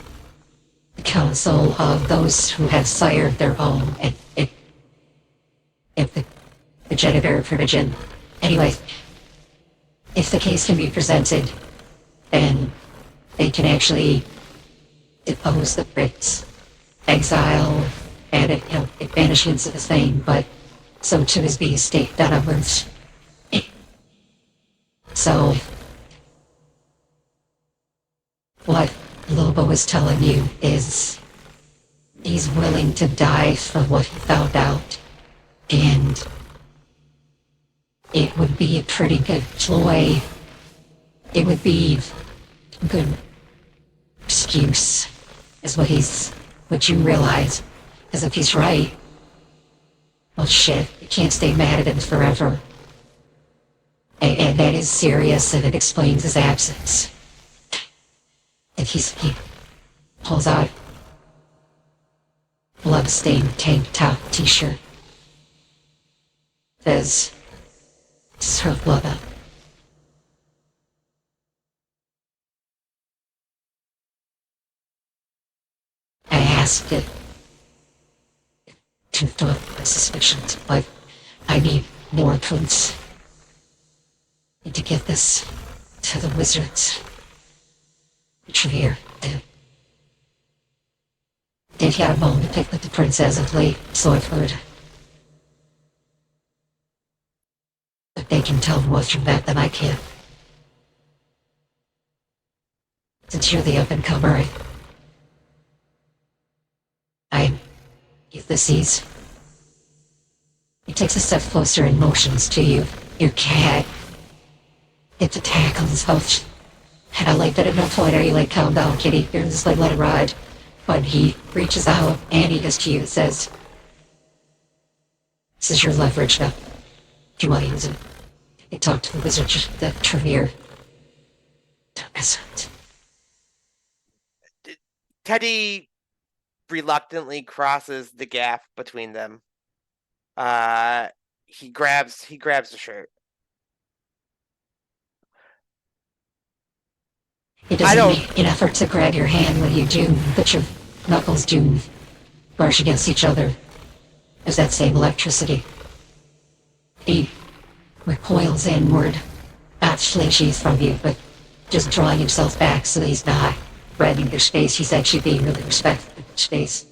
the council of those who have sired their own, and if the genitor privileging. Anyway, if the case can be presented, then they can actually depose the prince, exile, and it banishments of his name, but so too is the estate that upwards. So, what Lobo is telling you is he's willing to die for what he found out, and it would be a pretty good ploy. It would be a good excuse, is what you realize. Because if he's right, well shit, you can't stay mad at him forever. And that is serious, and it explains his absence. And he pulls out a blood-stained tank top t-shirt. Says, serve blood up. I asked it to throw my suspicions, but I need more proof. Need to get this to the wizards. Trevere they've got a bone to pick with the prince as of late, so I've heard. But they can tell more from that than I can. Since you're the up-and-comer, I'm Ulysses. He takes a step closer and motions to you. Your cat. Get the tackles out. And I like that at no point are you like, calm down, kitty. You're just like, let it ride. But he reaches out and he goes to you and says, this is your leverage now. Do you want to use it? He talked to the wizard, the Trevere. Don't miss it. Teddy reluctantly crosses the gap between them. He grabs the shirt. He I doesn't don't- make an effort to grab your hand when you do, but your knuckles do brush against each other. There's that same electricity. He recoils inward, not flinching from you, but just drawing himself back so that he's not threatening your space. He's actually being really respectful of your space,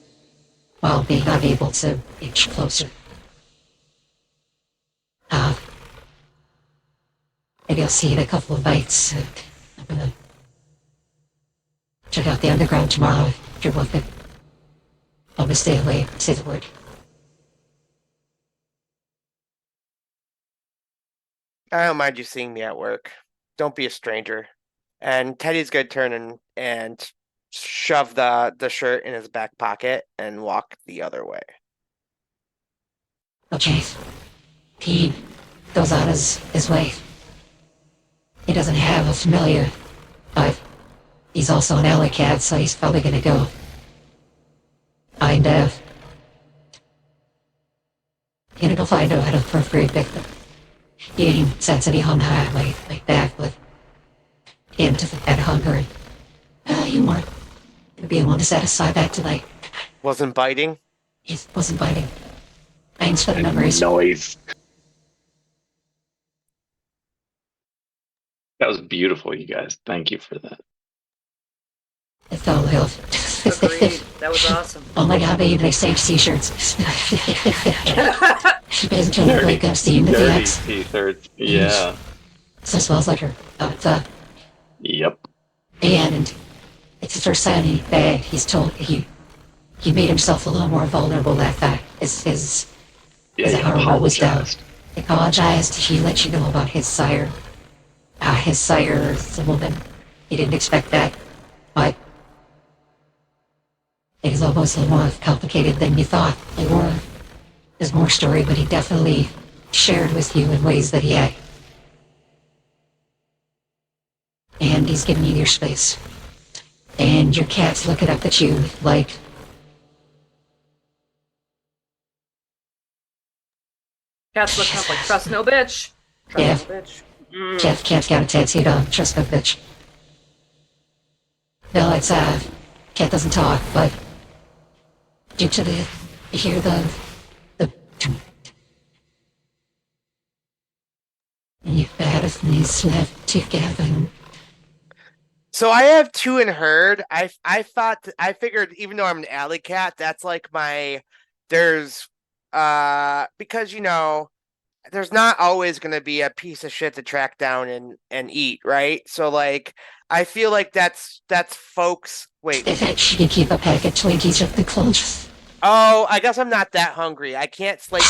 while being unable to inch closer. Maybe I'll see you in a couple of nights. I'm gonna check out the underground tomorrow if you're looking. I'm gonna stay away, say the word. I don't mind you seeing me at work. Don't be a stranger. And Teddy's gonna turn and shove the shirt in his back pocket and walk the other way. Okay. He goes on his way. he doesn't have a familiar, but he's also an alley cat, so he's probably gonna go find gonna go find an appropriate victim. He ain't sense any hung high like that, but him to that hunger. You weren't gonna be able to satisfy that tonight. Wasn't biting. He wasn't biting. Thanks for the memories. Noise. That was beautiful, you guys. Thank you for that. It fell ill. Agreed. That was awesome. Oh my god, babe, they saved t-shirts. She basically wake up seeing the Dirty DX. t-shirts. Yeah. So smells like her. Yep. And it's the first time he's told he made himself a little more vulnerable that fact. His Yeah, he armor was down. apologized. He apologized. He let you know about his sire. His sire is a woman. He didn't expect that, but it is almost a little more complicated than you thought. There's more story, but he definitely shared with you in ways that he had. And he's giving you your space. And your cat's looking up at you like, Cat's looking up like trust no bitch. Trust Yeah. no bitch. cat's got a tattooed on, trust no bitch. No, it's, cat doesn't talk, but due to you hear the, and you've had a sneeze left together. So I have two in herd. I figured even though I'm an alley cat, that's like there's because there's not always gonna be a piece of shit to track down and eat, right? So like I feel like that's folks. Wait. She can keep a pack of Twinkies with the clothes. Oh, I guess I'm not that hungry. I can't slake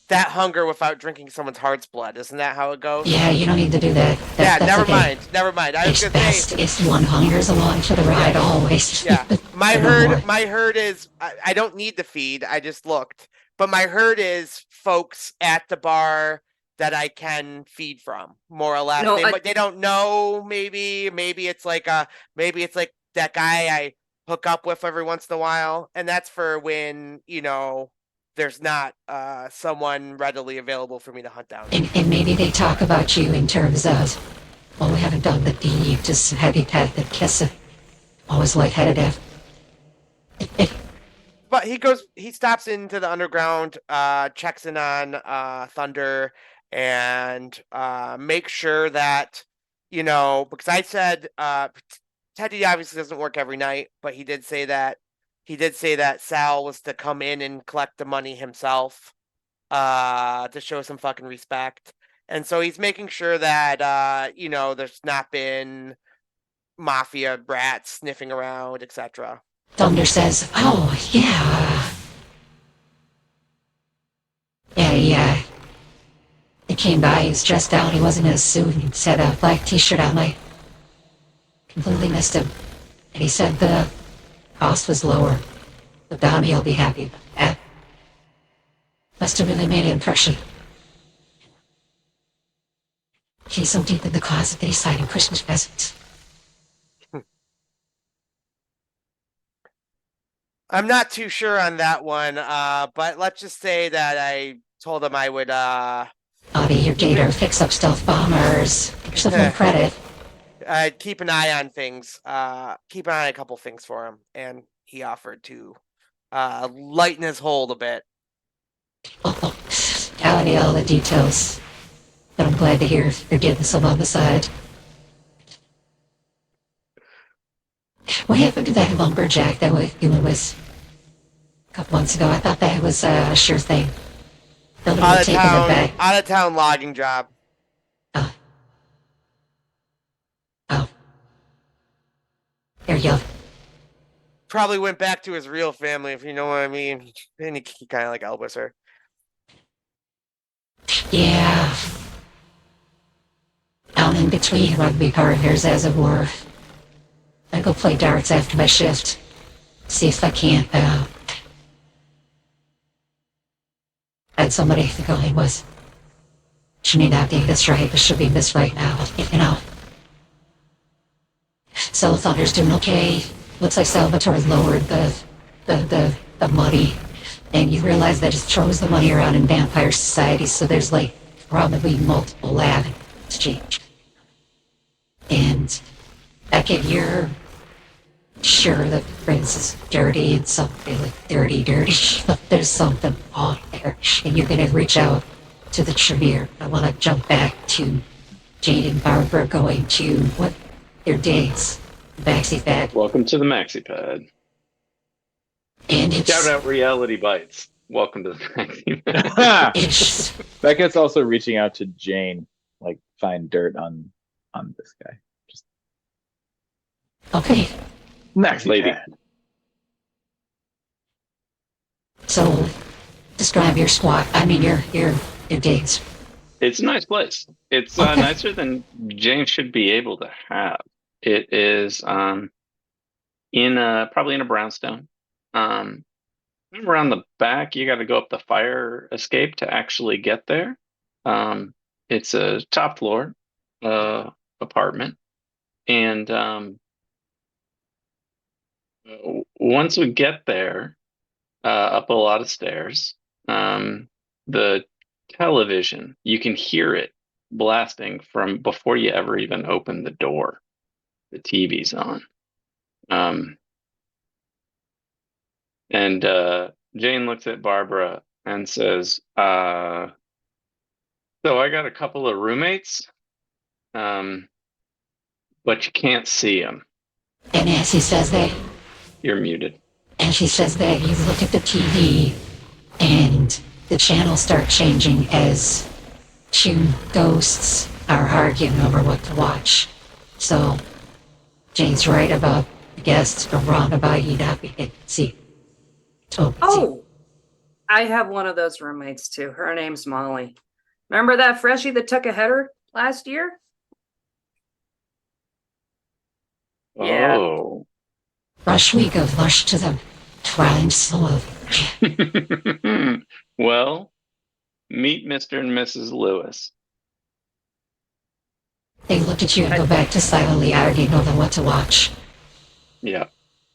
that hunger without drinking someone's heart's blood. Isn't that how it goes? Yeah, you don't need to do that. Yeah, That's never okay. mind. Never mind. I was It's gonna best say, if one hungers along for the ride always. yeah, my No more. herd is. I don't need to feed. I just looked, but my herd is folks at the bar that I can feed from, more or less. No, They don't know. Maybe it's like that guy I hook up with every once in a while, and that's for when there's not someone readily available for me to hunt down. And maybe they talk about you in terms of, well, we haven't done the deed, just have you had the kiss it. Always lightheaded after. But he stops into the underground, checks in on Thunder, and makes sure that, because I said Teddy obviously doesn't work every night, but he did say that Sal was to come in and collect the money himself, to show some fucking respect. And so he's making sure that there's not been mafia rats sniffing around, etc. Thunder says, oh, yeah. Yeah. He came by, he was dressed out, he wasn't in a suit, he had a black t-shirt on. I completely missed him. And he said the cost was lower. The Donnie will be happy about that. Must have really made an impression. He's so deep in the closet that he's hiding Christmas presents. I'm not too sure on that one, but let's just say that I told him I would Bobby, your gator, fix up stealth bombers. Give yourself more credit. keep an eye on things, keep an eye on a couple things for him, and he offered to lighten his hold a bit. Oh, I need all the details. But I'm glad to hear you're getting some on the side. What happened to that lumberjack that was dealing with a couple months ago? I thought that was a sure thing. Nobody Out would of take it town, back. out of town logging job. Oh. There you go. Probably went back to his real family, if you know what I mean. And he kind of like Elvis her. Yeah. I'm in between rugby partners, as it were. I go play darts after my shift. See if I can't, had somebody the going was She may not be this right, but she'll be this right now, you know. So Thunder's doing okay. Looks like Salvatore's lowered the money. And you realize that it throws the money around in vampire society, so there's like probably multiple avenues to change. And Beckett, you're sure that Prince is dirty and something like dirty, but there's something on there. And you're gonna reach out to the Tremere. I wanna jump back to Jade and Barbara going to what their dates. Maxi Pad. Welcome to the Maxi Pad. And it's Shout out Reality Bites. Welcome to the Maxi Pad. it's Beckett's also reaching out to Jane, like find dirt on this guy. Just okay. next Lady. pad. So describe your squad. I mean your dates. It's a nice place. It's Okay. nicer than Jane should be able to have. It is probably in a brownstone. Around the back, you got to go up the fire escape to actually get there. It's a top floor apartment, and once we get there, up a lot of stairs, the television, you can hear it blasting from before you ever even open the door. The TV's on. And Jane looks at Barbara and says, so I got a couple of roommates, but you can't see them. And as he says that, You're muted. and she says that, you look at the TV and the channels start changing as two ghosts are arguing over what to watch. So Jane's right about the guests, but wrong about you not being able to see. Oh, I have one of those roommates too. Her name's Molly. Remember that freshie that took a header last year? Yeah. Oh. Rush we go lush to the twine slow. Well, meet Mr. and Mrs. Lewis. They look at you and go back to silently arguing over what to watch. Yeah.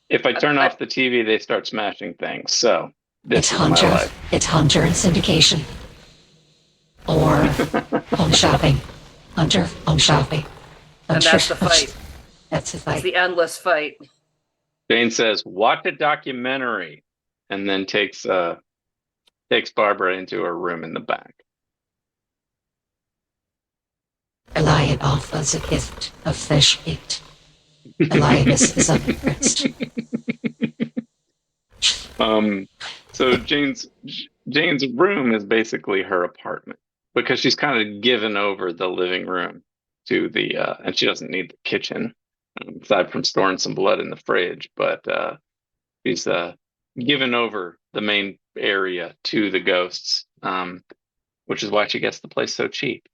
If I turn off the TV, they start smashing things. So this It's is my Hunter. life. It's Hunter and syndication. Or home shopping. Hunter, home shopping. And that's the fight. That's the It's fight. the endless fight. Jane says, "Watch a documentary," and then takes Barbara into her room in the back. Relying off as a gift of fish meat. The lioness is unimpressed. So Jane's room is basically her apartment because she's kind of given over the living room to the and she doesn't need the kitchen aside from storing some blood in the fridge, but she's given over the main area to the ghosts, which is why she gets the place so cheap,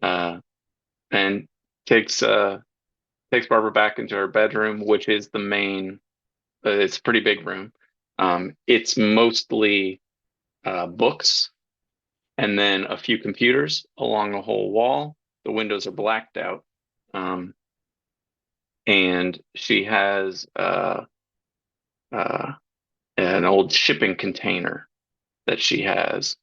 and takes Barbara back into her bedroom, which is the main. It's a pretty big room. It's mostly books and then a few computers along the whole wall. The windows are blacked out. And she has an old shipping container that she has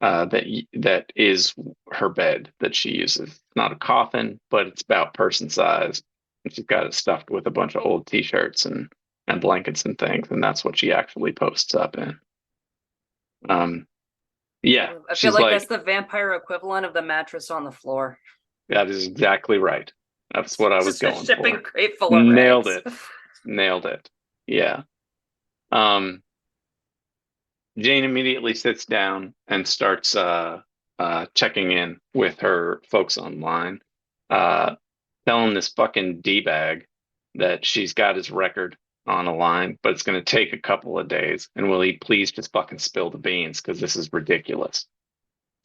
that is her bed that she uses. It's not a coffin, but it's about person size. And she's got it stuffed with a bunch of old t-shirts and blankets and things, and that's what she actually posts up in. Yeah, I she's feel like that's the vampire equivalent of the mattress on the floor. that is exactly right. That's what I was Just a going shipping for. crate full of Nailed rags. it. Nailed it. Yeah. Jane immediately sits down and starts checking in with her folks online, telling this fucking D-bag that she's got his record on a line, but it's going to take a couple of days. And will he please just fucking spill the beans? Because this is ridiculous.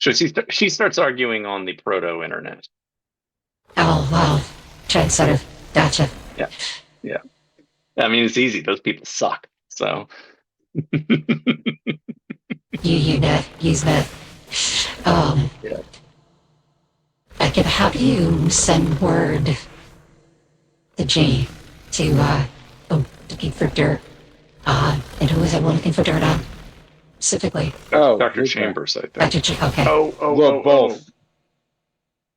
So she starts arguing on the proto-internet. Oh, wow. Trendsetter. Gotcha. Yeah. I mean, it's easy. Those people suck. So. You net, use net. Yeah. how do you send word to Jane to looking for dirt? And who is everyone looking for dirt on specifically? Oh, Dr. Luca. Chambers, I think. Dr. Okay. Well, both.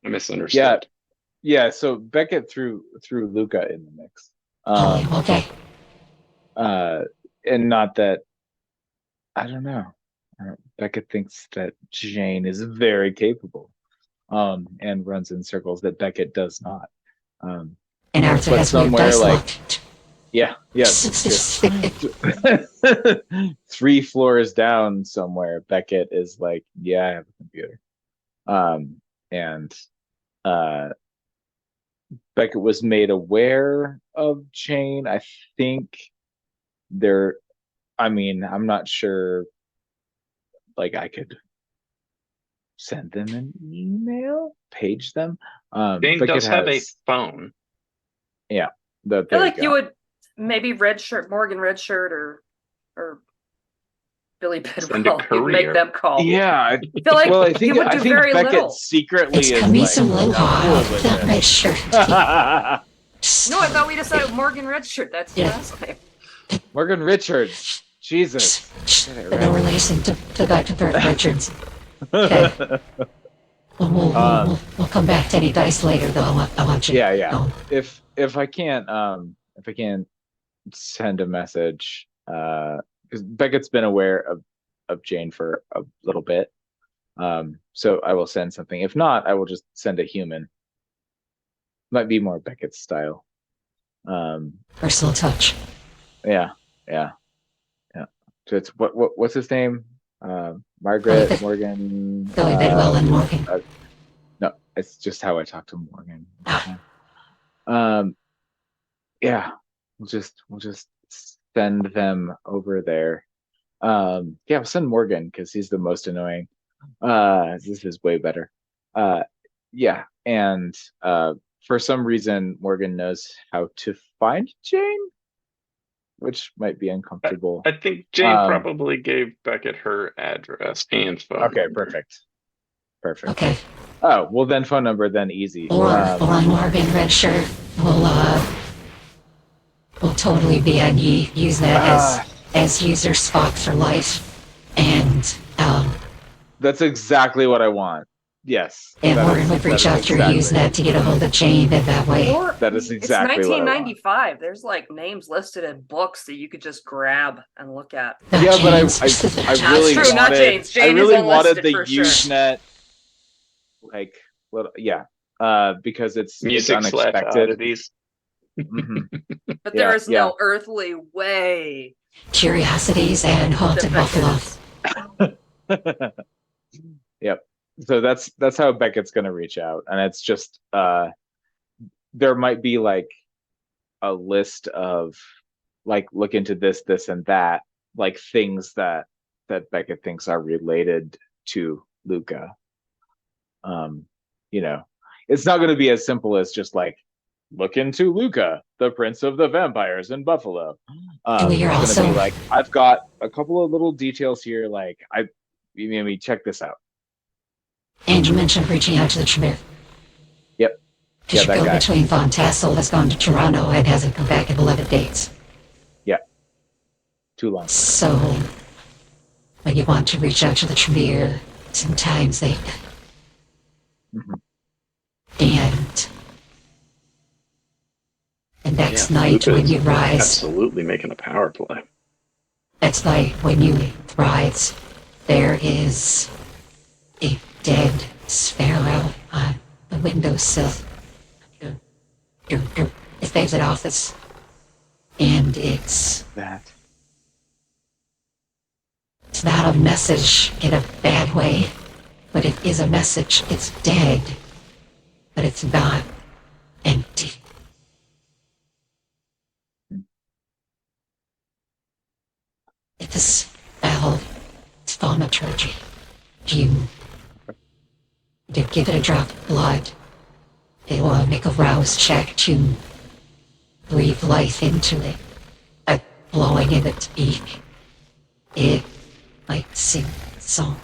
I misunderstood. Yeah. So Beckett threw Luca in the mix. Okay. And not that I don't know. Beckett thinks that Jane is very capable, and runs in circles that Beckett does not. And Arthur but has weird somewhere dice like luck. yeah, it's 3 floors down somewhere. Beckett is like, yeah, I have a computer, and Beckett was made aware of Jane. I think there. I mean, I'm not sure. Like, I could send them an email, page them. Jane Beckett does have a has- phone. Yeah, I feel like you would maybe Morgan Redshirt or Billy Send a Bidwell. You'd make courier. them call. Yeah, I feel like well, I you think would I do think very Beckett little. secretly It's is Camisa like, Loha cool of with the red shirt. it. No, I thought we decided Morgan Redshirt. That's the Yeah. last name. Morgan Richards. Jesus. Get it But no right. relation to Dr. Bert Richards. Okay. We'll come back to any dice later, though. I want you. Yeah. know. If I can't send a message, because Beckett's been aware of Jane for a little bit, so I will send something. If not, I will just send a human. Might be more Beckett's style. Personal touch. Yeah. So it's what's his name? Margaret Billy Morgan. Billy Bidwell and Morgan. No, it's just how I talk to Morgan. Ah. Yeah, we'll just send them over there. Yeah, we'll send Morgan because he's the most annoying. This is way better. Yeah, and for some reason Morgan knows how to find Jane, which might be uncomfortable. I think Jane probably gave Beckett her address and phone. Okay, number. perfect. Okay. Oh, well then phone number, then easy. Or on Morgan Redshirt, we'll totally be on use that as user Spock for life, and That's exactly what I want. Yes. Morgan would reach out through Usenet to get a hold of Jane, and that way. Or That is exactly it's what I want. 1995. There's like names listed in books that you could just grab and look at. Not Yeah, but Jane's, I really True, not wanted, Jane's. Jane I is really wanted unlisted the for sure. Usenet, like, well, yeah, because it's Music / unexpected. oddities. Mhm. But Yeah, there is no earthly way. Curiosities and Haunted that Buffalo. Beckett is- Yep. So that's how Beckett's gonna reach out, and it's just there might be like a list of like look into this, and that, like things that Beckett thinks are related to Luca. It's not gonna be as simple as just like look into Luca, the Prince of the Vampires in Buffalo. And we are it's gonna also- be like, I've got a couple of little details here, like check this out. And you mentioned reaching out to the Tremere. Yep. Because Yeah, your that go guy. between Von Tassel has gone to Toronto and hasn't come back in 11 dates. Too long. So, when you want to reach out to the Tremere, sometimes they. Mhm. And the next Yeah, night Luca when is you rise, Absolutely making a power play. next night when you rise, there is a dead sparrow on the windowsill. It faves at office. And it's not a message in a bad way, but it is a message. It's dead, but it's not empty. It's a spell. It's thaumaturgy. You give it a drop of blood. It will make a rouse check to breathe life into it. By blowing in its beak, it might sing a song.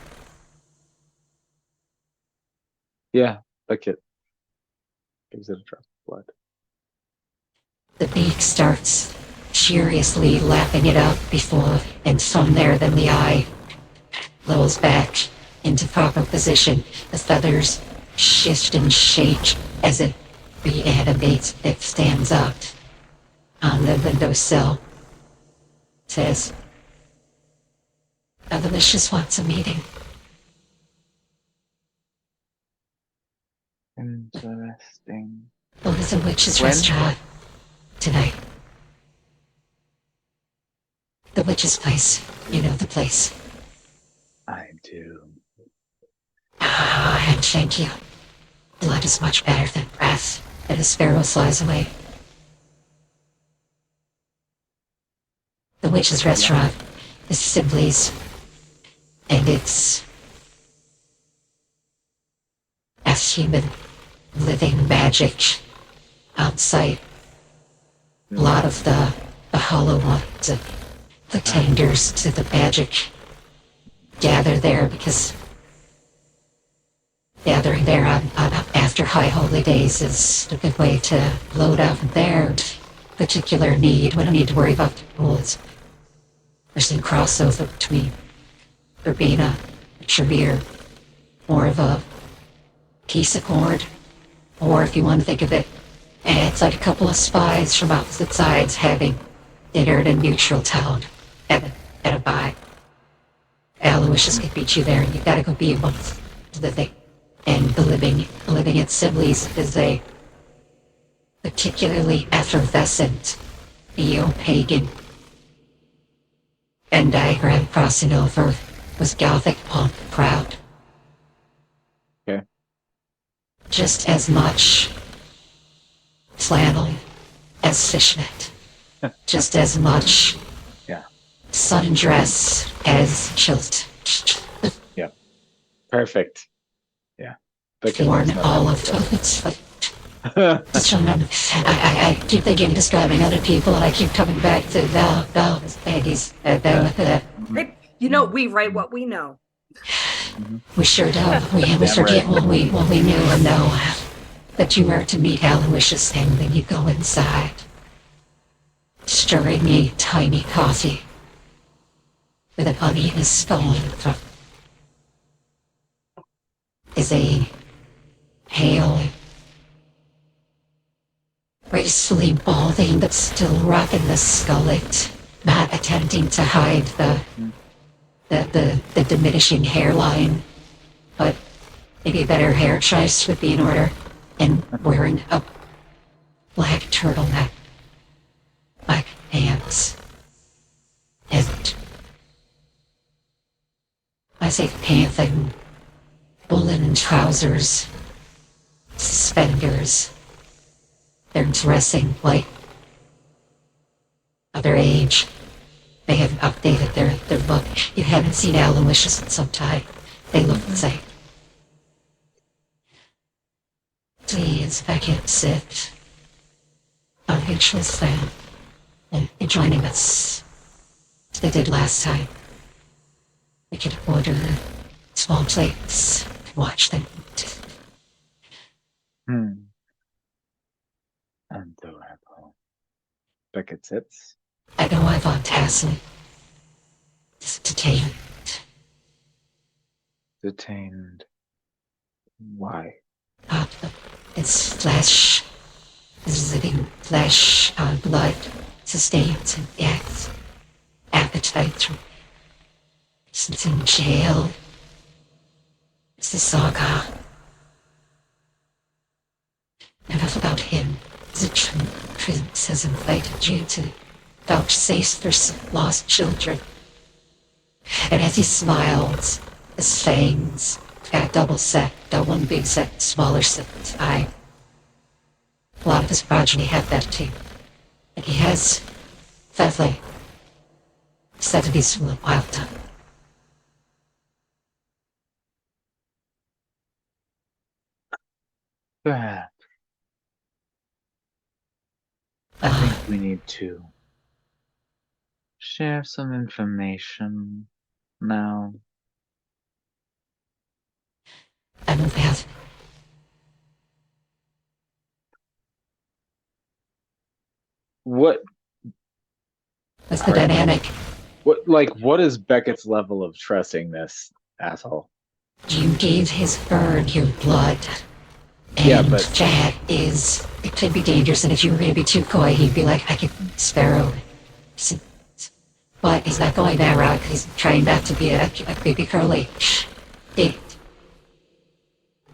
Yeah, Beckett Gives it a drop of blood. The beak starts furiously lapping it up before, and from there, then the eye lolls back into proper position. The feathers shift and shake as it reanimates. It stands up on the windowsill. Says, Avaricious wants a meeting. Interesting. Go to the witch's When? restaurant tonight. The witch's place. You know the place. I do. Ah, and thank you. Blood is much better than breath. And a sparrow flies away. The witch's restaurant is Sibley's. And it's as human living magic outside. A lot of the hollow ones, the pretenders to the magic gather there because gathering there on after High Holy Days is a good way to load up their particular need. We don't need to worry about the rules. There's some crossover between Urbina and Shabir, more of a peace accord, or if you want to think of it, it's like a couple of spies from opposite sides having dinner in a neutral town at a bar. Aloysius could beat you there, and you gotta go be one of the thing. And the living at Sibley's is a particularly effervescent neo-pagan Venn diagram crossing over with Gothic punk crowd. Okay. Just as much flannel as fishnet. Just as much Yeah. sundress as kilt. Perfect. Yeah. Because Worn that's not all that of it's like bad. just remember, I keep thinking describing other people, and I keep coming back to Val, Peggy's, Hey, you know, we write what we know. we sure do. We forget right. what we knew or know. But you were to meet Aloysius, and then you go inside, stirring a tiny coffee with an uneven skull in the throat. Is a pale, gracefully balding but still rocking the skullet, not attempting to hide the diminishing hairline, but maybe a better hair choice would be in order, and wearing a black turtleneck, black pants, and I say pants and woolen trousers, suspenders. They're dressing like other age. They have updated their look. You haven't seen Aloysius in some time. They look the same. Please, I can't sit. Our mutuals fan. And joining us as they did last time. We could order small plates and watch them eat. Adorable. Beckett sits. I know I've on Tassie. It's detained. Detained. Why? Its flesh, its living flesh, blood sustains and acts appetite. Since in jail, it's the saga. Enough about him. The prince has invited you to vouchsafe for some lost children. And as he smiles, his fangs got a double set, got one big set, smaller set with eye. A lot of his progeny have that too. And he has Feathley said to be from the wild tongue. Perhaps. I think we need to share some information now. I don't have what That's the dynamic. what is Beckett's level of trusting this asshole? You gave his bird your blood. And Yeah, but- that is, it could be dangerous, and if you were going to be too coy, he'd be like, I could Sparrow. But he's not going that route, he's trying not to be a creepy curly.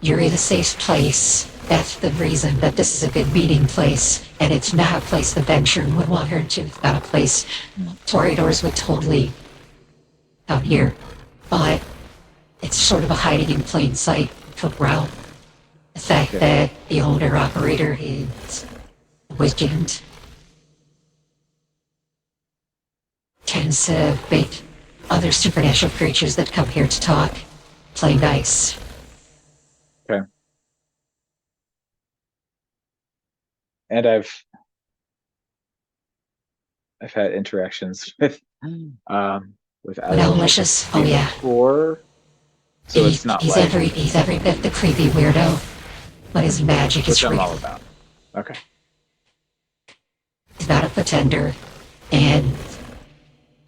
You're in a safe place. That's the reason that this is a good meeting place, and it's not a place the Venture would want her to. It's not a place Toreadors would totally out here. But it's sort of a hiding in plain sight route. The fact that the owner operator is wicked tends to make other supernatural creatures that come here to talk play nice. And I've had interactions with Delicious. Oh yeah. before, so it's not he's like he's every bit the creepy weirdo, but his magic is which I'm real. all about. Okay. He's not a pretender, and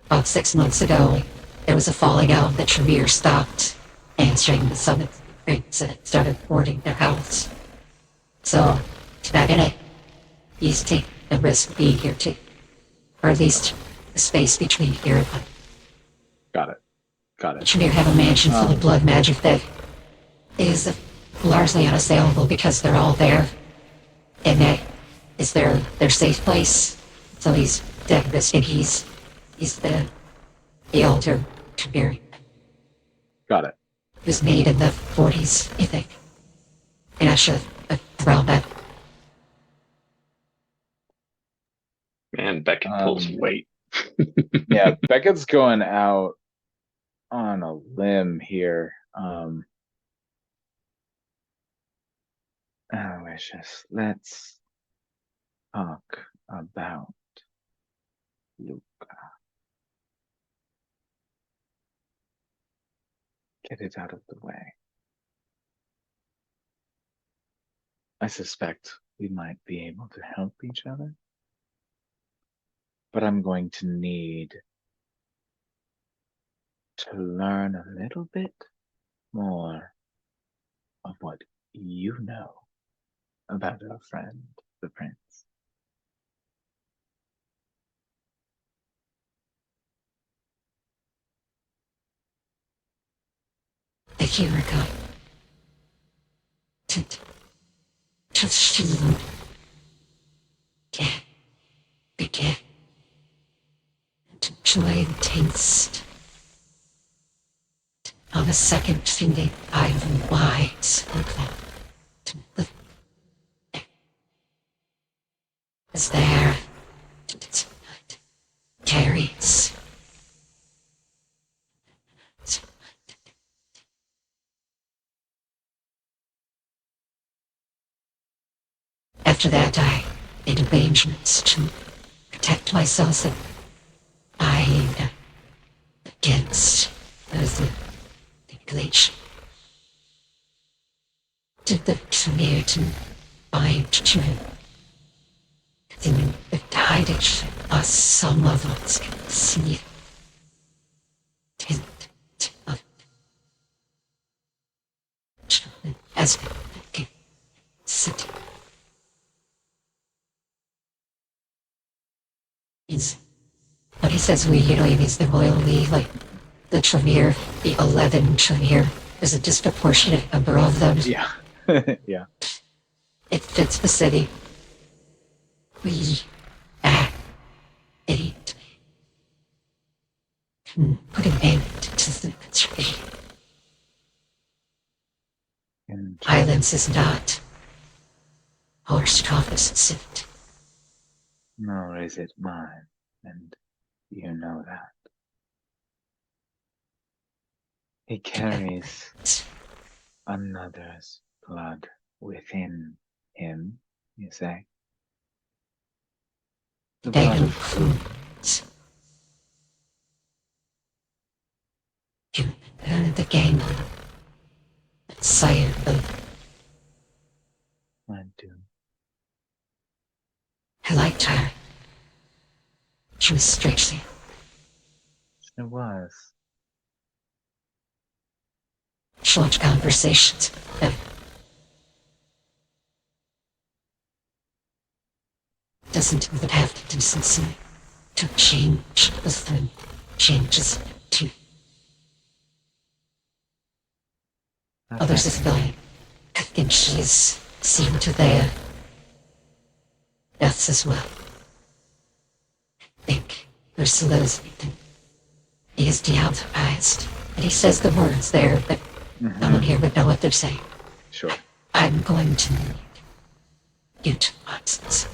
about 6 months ago, there was a falling out that Tremere stopped answering the summit rings and it started boarding their house. So, he's not gonna, he's taking the risk being here too. Or at least the space between here and Got it. Tremere have a mansion full of blood magic that is largely unassailable because they're all there. And that is their safe place. So he's dead risking he's the elder Tremere. Got it. It was made in the 40s, I think. And I should have around that. Man, Beckett pulls weight. Yeah, Beckett's going out on a limb here. Let's talk about Luca. Get it out of the way. I suspect we might be able to help each other, but I'm going to need to learn a little bit more of what you know about our friend, the prince. The Kiriko. To soon. Begin. To enjoy the taste of a second feeding island wide to live. Is there carries after that I made arrangements to protect myself and I against the glitch. To the Tremere to bind to him. In the guidance us some of us can see tint of as we sit. But he says we, he means the Royal League, like the Tremere, the 11 Tremere. There's a disproportionate number of them. Yeah. Yeah. It fits the city. We it put an end to the tree. And Islands is not our strongest suit. nor is it mine, and you know that. He carries another's blood within him, you say? The They blood don't of who? fools. The game. Sire of I do. I liked her. She was strangely It was. short conversations. Doesn't even have the decency to change with them. Changes to others as well. I think she's seen to their deaths as well. I think Ursula's he is deauthorized. And he says the words there, but no one here would know what they're saying. Sure. I'm going to need you to watch this.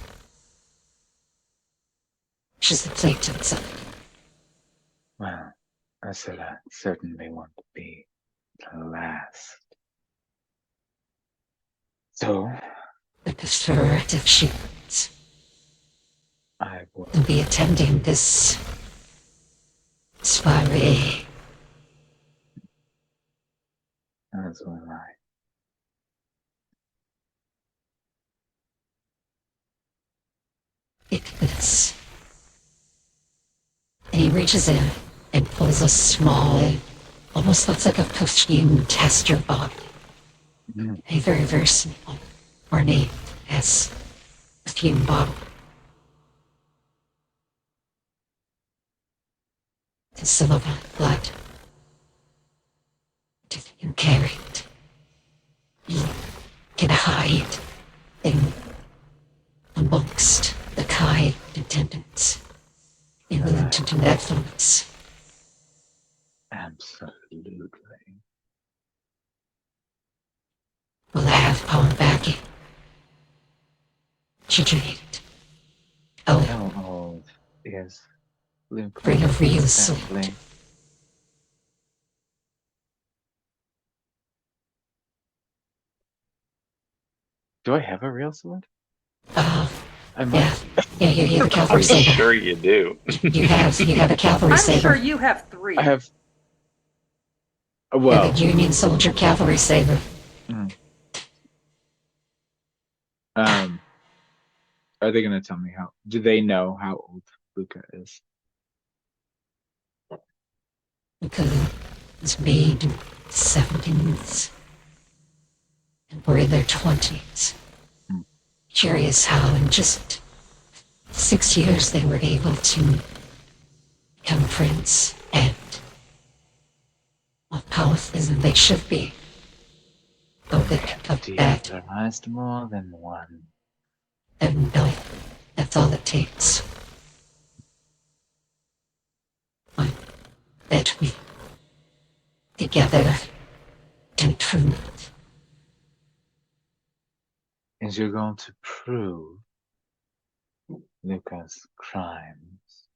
She's the plate to itself. Well, Ursula certainly won't be the last. So, I prefer it if she wins. I will. Will be attending this soiree. As will I. It is. And he reaches in and pulls a small, almost looks like a perfume tester bottle. Mm. A very, very small, ornate as perfume bottle. The silver blood. You carry it. You can hide in amongst the kind attendants in the to Netflix. Absolutely. Will have power backing. Should you need it. Oh, How old is Luke? bring a real exactly? sword. Do I have a real sword? Uh, I yeah. might. You have a cavalry I'm saber. sure you do. You have a cavalry I'm saber. sure you have three. I have. You Well, have a Union soldier cavalry saber. are they gonna tell me how? Do they know how old Luca is? Because it's made in the 70s. And we're in their 20s. Hmm. Curious how in just 6 years they were able to become prince and more powerful than they should be. Though they come back Deauthorized more than one. and no, that's all it takes. That we together can prove Is you're going to prove Luca's crimes,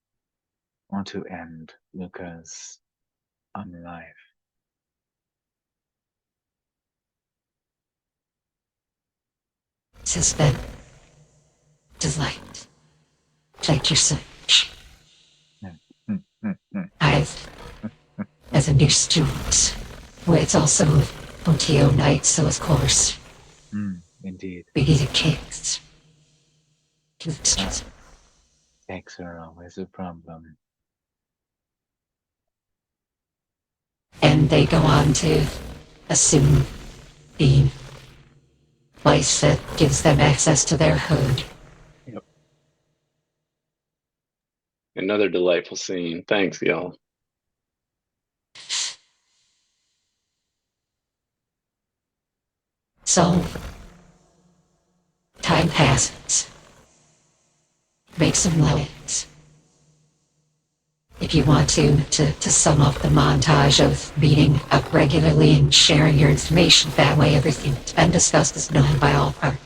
or to end Luca's life? has been delight. Like your search. I've, as a new student, where it's also OTO night, so of course, Indeed, we needed cakes. Just cakes are always a problem. and they go on to assume the place that gives them access to their hood. Another delightful scene. Thanks, y'all. So, time passes. Make some noise. If you want to sum up the montage of meeting up regularly and sharing your information, that way everything that's been discussed is known by all parties.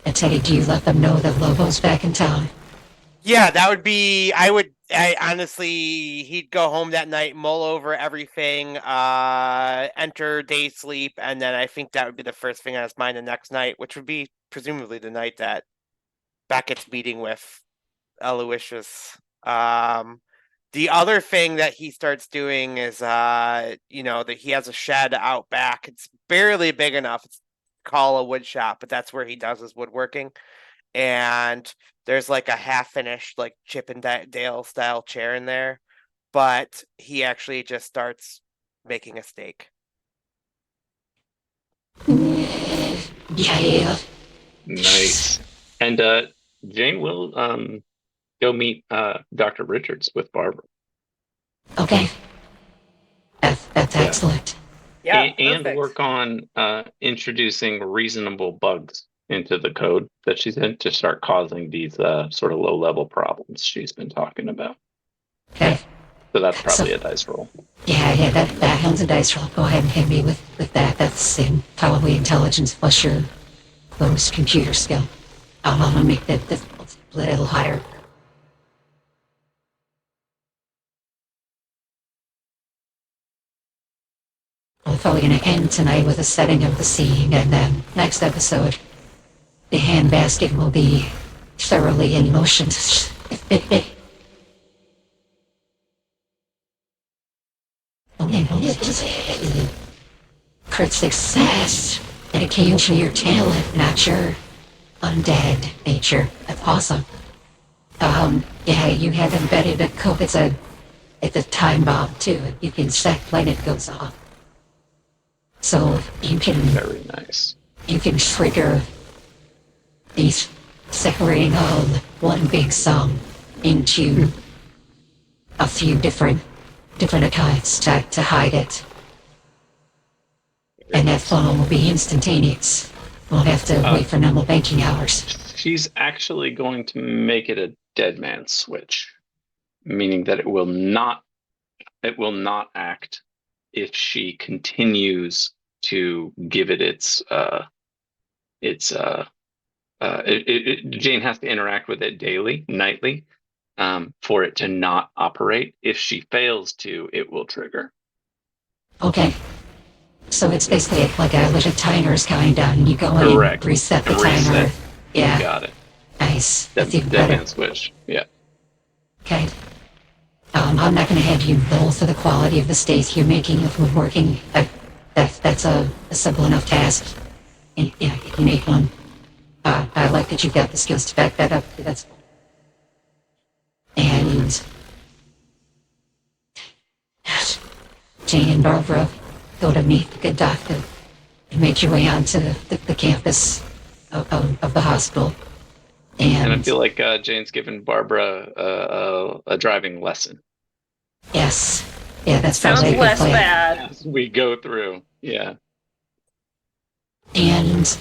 And Teddy, do you let them know that Lobo's back in town? Yeah, that would be. I honestly, he'd go home that night, mull over everything, enter day sleep, and then I think that would be the first thing on his mind the next night, which would be presumably the night that Beckett's meeting with Aloysius. The other thing that he starts doing is, that he has a shed out back. It's barely big enough. It's call a wood shop, but that's where he does his woodworking. and there's like a half-finished like Chip and Dale style chair in there, but he actually just starts making a steak. Yeah. Nice. And Jane will go meet Dr. Richards with Barbara. Okay. That's Yeah. excellent. Yeah, And perfect. work on introducing reasonable bugs into the code that she's in to start causing these sort of low-level problems she's been talking about. Okay. So that's probably So- a dice roll. Yeah, that hands a dice roll. Go ahead and hit me with that. That's in probably intelligence plus your close computer skill. I'm gonna make that a little higher. We're probably gonna end tonight with a setting of the scene, and then next episode, the handbasket will be thoroughly in motion. Crit success. Dedication to your talent, not your undead nature. That's awesome. Yeah, you have embedded a code. It's a time bomb too. You can set when it goes off. So you can Very nice. trigger these separating all one big sum into a few different accounts to hide it. And that funnel will be instantaneous. Won't have to wait for normal banking hours. She's actually going to make it a dead man switch, meaning that it will not act if she continues to give it Jane has to interact with it daily, nightly, for it to not operate. If she fails to, it will trigger. Okay. So it's basically like a legit timer's counting down, and you go in Correct. and reset the And timer. reset. Yeah, Got it. nice. Dead, That's even dead better. man switch. Yeah. Okay. I'm not going to have you roll for the quality of the steak you're making of woodworking. That's a simple enough task. And, yeah, you can make one. I like that you've got the skills to back that up. That's and Jane and Barbara go to meet the good doctor and make your way onto the campus of the hospital. And I feel like Jane's given Barbara a driving lesson Yes. Yeah, that's Sounds probably a good less plan. bad. as we go through. Yeah. And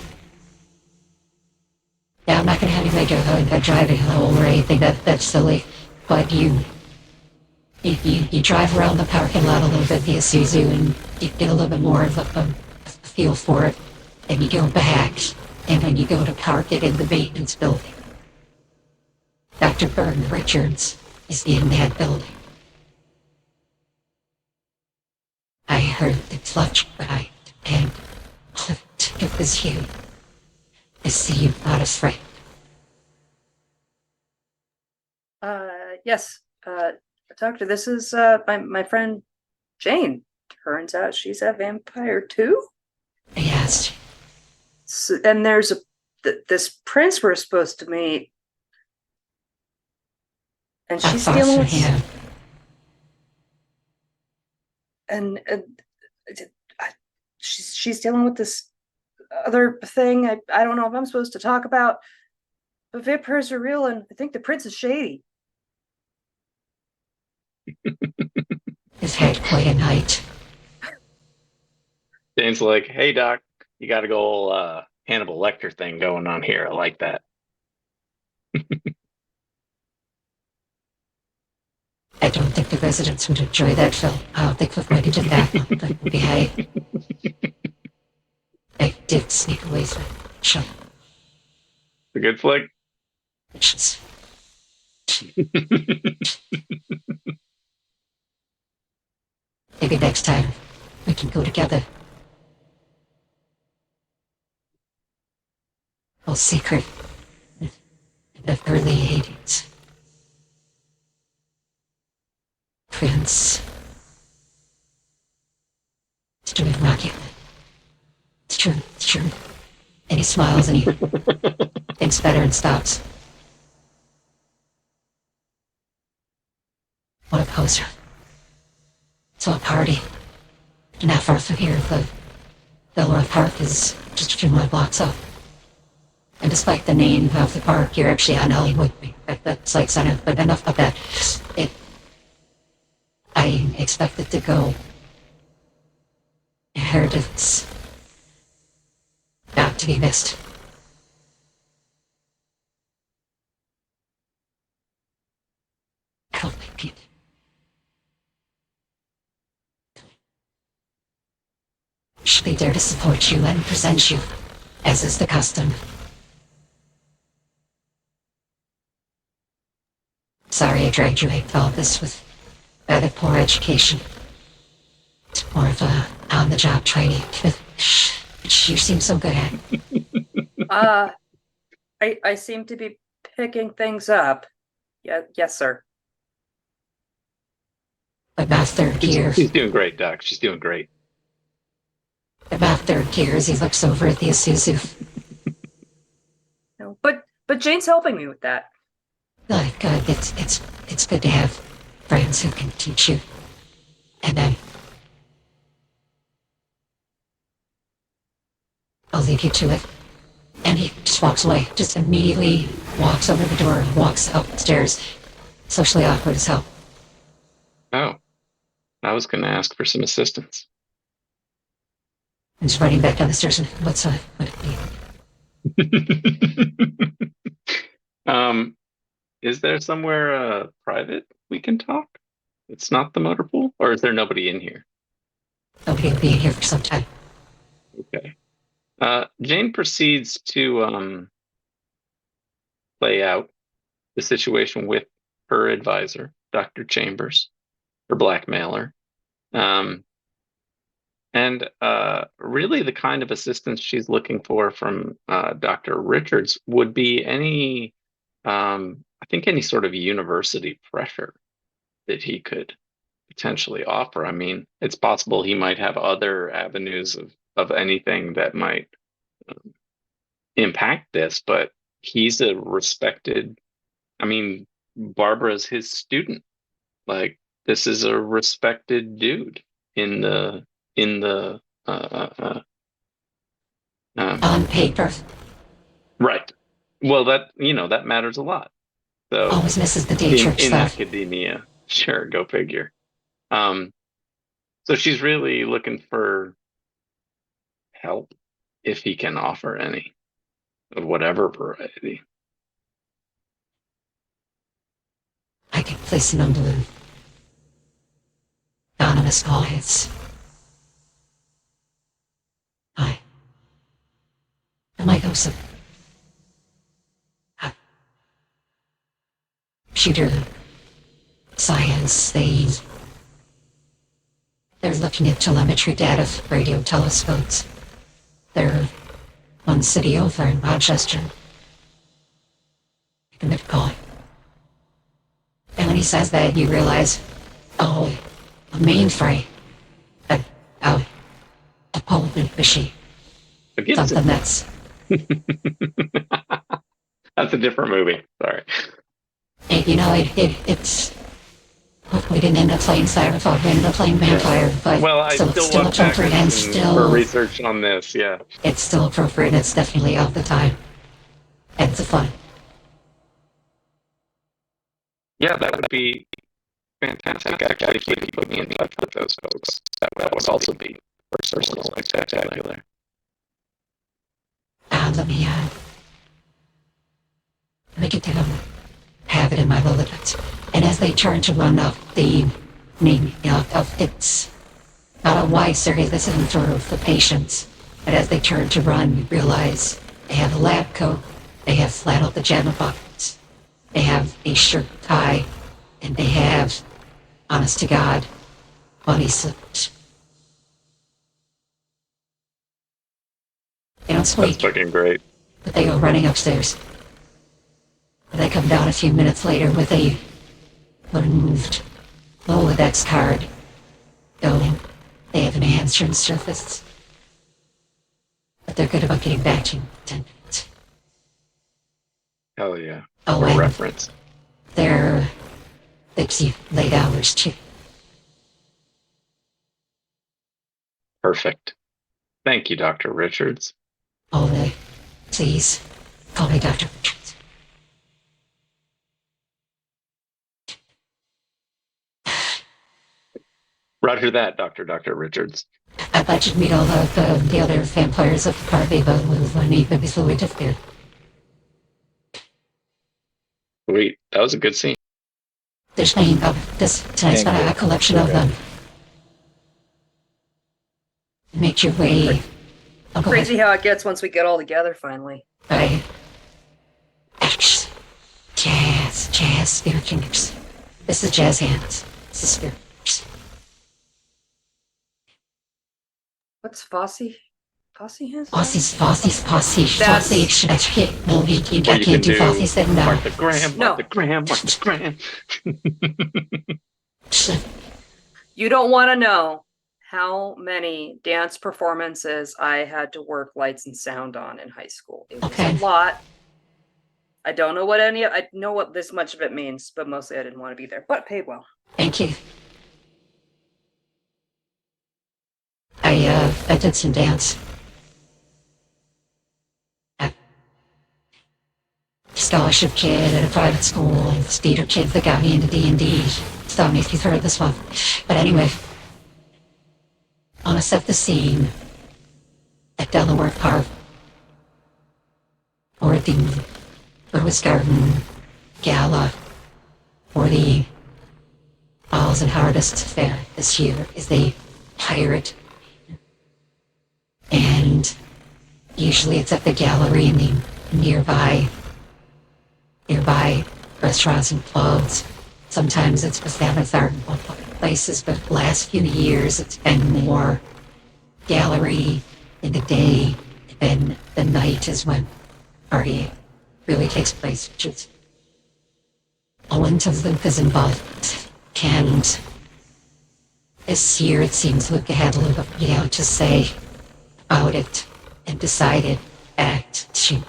yeah, I'm not gonna have you make a driving hole or anything. That's silly. But you drive around the parking lot a little bit via Suzu, and you get a little bit more of a feel for it. And you go back, and then you go to park it in the maintenance building. Dr. Burton Richards is in that building. I heard the clutch behind, and it was you. I see you not afraid. Yes, Doctor, this is my friend Jane. Turns out she's a vampire too. Yes. So, and there's this prince we're supposed to meet, and Not she's far dealing from with here. and she's dealing with this other thing. I don't know if I'm supposed to talk about, but vampires are real, and I think the prince is shady. He's had quite a night. Jane's like, hey, Doc, you got a whole Hannibal Lecter thing going on here. I like that. I don't think the residents would enjoy that film. I don't think we're going to do that one, but hey. I did sneak away from some The good flick. missions. Maybe next time we can go together. All secret in the early 80s. Prince. It's doing Rocky. It's true, it's true. And he smiles and he thinks better and stops. What a poser. So a party. Not far from here, the Delaware Park is just a few more blocks up. And despite the name of the park, you're actually on Hollywood. That's like sign of, but enough of that. I expect it to go. I heard it's not to be missed. I don't think it. Should be there to support you and present you, as is the custom. Sorry I dragged you into all this with rather poor education. It's more of a on-the-job training, which you seem so good at. I seem to be picking things up. Yeah, yes, sir. About third gear. She's doing great, Doc. She's doing great. About third gear as he looks over at the Isuzu. No, but Jane's helping me with that. Good. It's good to have friends who can teach you. And I'll leave you to it. And he just walks away. Just immediately walks over the door, walks upstairs. Socially awkward as hell. Oh, I was going to ask for some assistance. And just running back down the stairs. What's what Is there somewhere private we can talk? It's not the motor pool, or is there nobody in here? Nobody will be here for some time. Okay. Jane proceeds to play out the situation with her advisor, Dr. Chambers, her blackmailer. And really the kind of assistance she's looking for from Dr. Richards would be any, I think any sort of university pressure that he could potentially offer. I mean, it's possible he might have other avenues of anything that might impact this, but he's a respected, I mean, Barbara's his student. Like, this is a respected dude in the On paper. right. Well, that matters a lot. So Always misses the day church in stuff. academia, sure, go figure. So she's really looking for help, if he can offer any, of whatever variety. I can place an unballoon. Anonymous call hits. I go some computer science. They're looking at telemetry data for radio telescopes. They're one city over in Rochester. I can call. And when he says that, you realize, oh, a mainframe. A Poland machine. Again, Something that's that's a different movie. Sorry. It's. We didn't end up playing Cyberpunk, we ended up playing Vampire, but Well, I so it's still went back appropriate and for still research on this. Yeah. it's still appropriate and it's definitely of the time. And it's fun. Yeah, that would be fantastic. Actually, if you could put me in touch with those folks, that would also be personally spectacular. Let me get to have it in my Rolodex. And as they turn to run up the name, it's not a wide survey, this isn't for the patients. But as they turn to run, you realize they have a lab coat, they have flannel pajama buttons, they have a shirt tie, and they have, honest to God, bunny slippers. They don't That's squeak, fucking great. but they go running upstairs. They come down a few minutes later with a removed Rolodex card. Going, they have enhanced your surface. But they're good about getting back to you in 10 minutes. Hell yeah. Oh, What a and reference. they're keep late hours too. Perfect. Thank you, Dr. Richards. Oh, please call me Dr. Richards. Roger that, Dr. Richards. I bet you'd meet all of the other vampires of the party, but with one even before we took there. Sweet. That was a good scene. There's name of this tonight's got a collection of them. Make your way. Oh, go Crazy ahead. how it gets once we get all together finally. Right. Jazz, spirit fingers. This is jazz hands. This is spirit fingers. What's Fosse? Fosse has? Posse. That's- Should I hit? No, you Or can't you can do do Fosse, then no. Martha Graham, No. Martha Graham, Martha Graham. You don't want to know how many dance performances I had to work lights and sound on in high school. It was Okay. a lot. I don't know what I know what this much of it means, but mostly I didn't want to be there, but paid well. Thank you. I did some dance. Scholarship kid at a private school, and this theater kid that got me into D&D. Stop me if you've heard of this one. But anyway, I want to set the scene at Delaware Park, or at the Rose Garden Gala, or the Owls and Harvest Fair this year is the pirate. And usually it's at the gallery in the nearby restaurants and clubs. Sometimes it's with Avatar in public places, but the last few years it's been more gallery in the day, and then the night is when party really takes place, which is owing to Luca's involvement. And this year it seems Luca had a little bit to say about it and decided to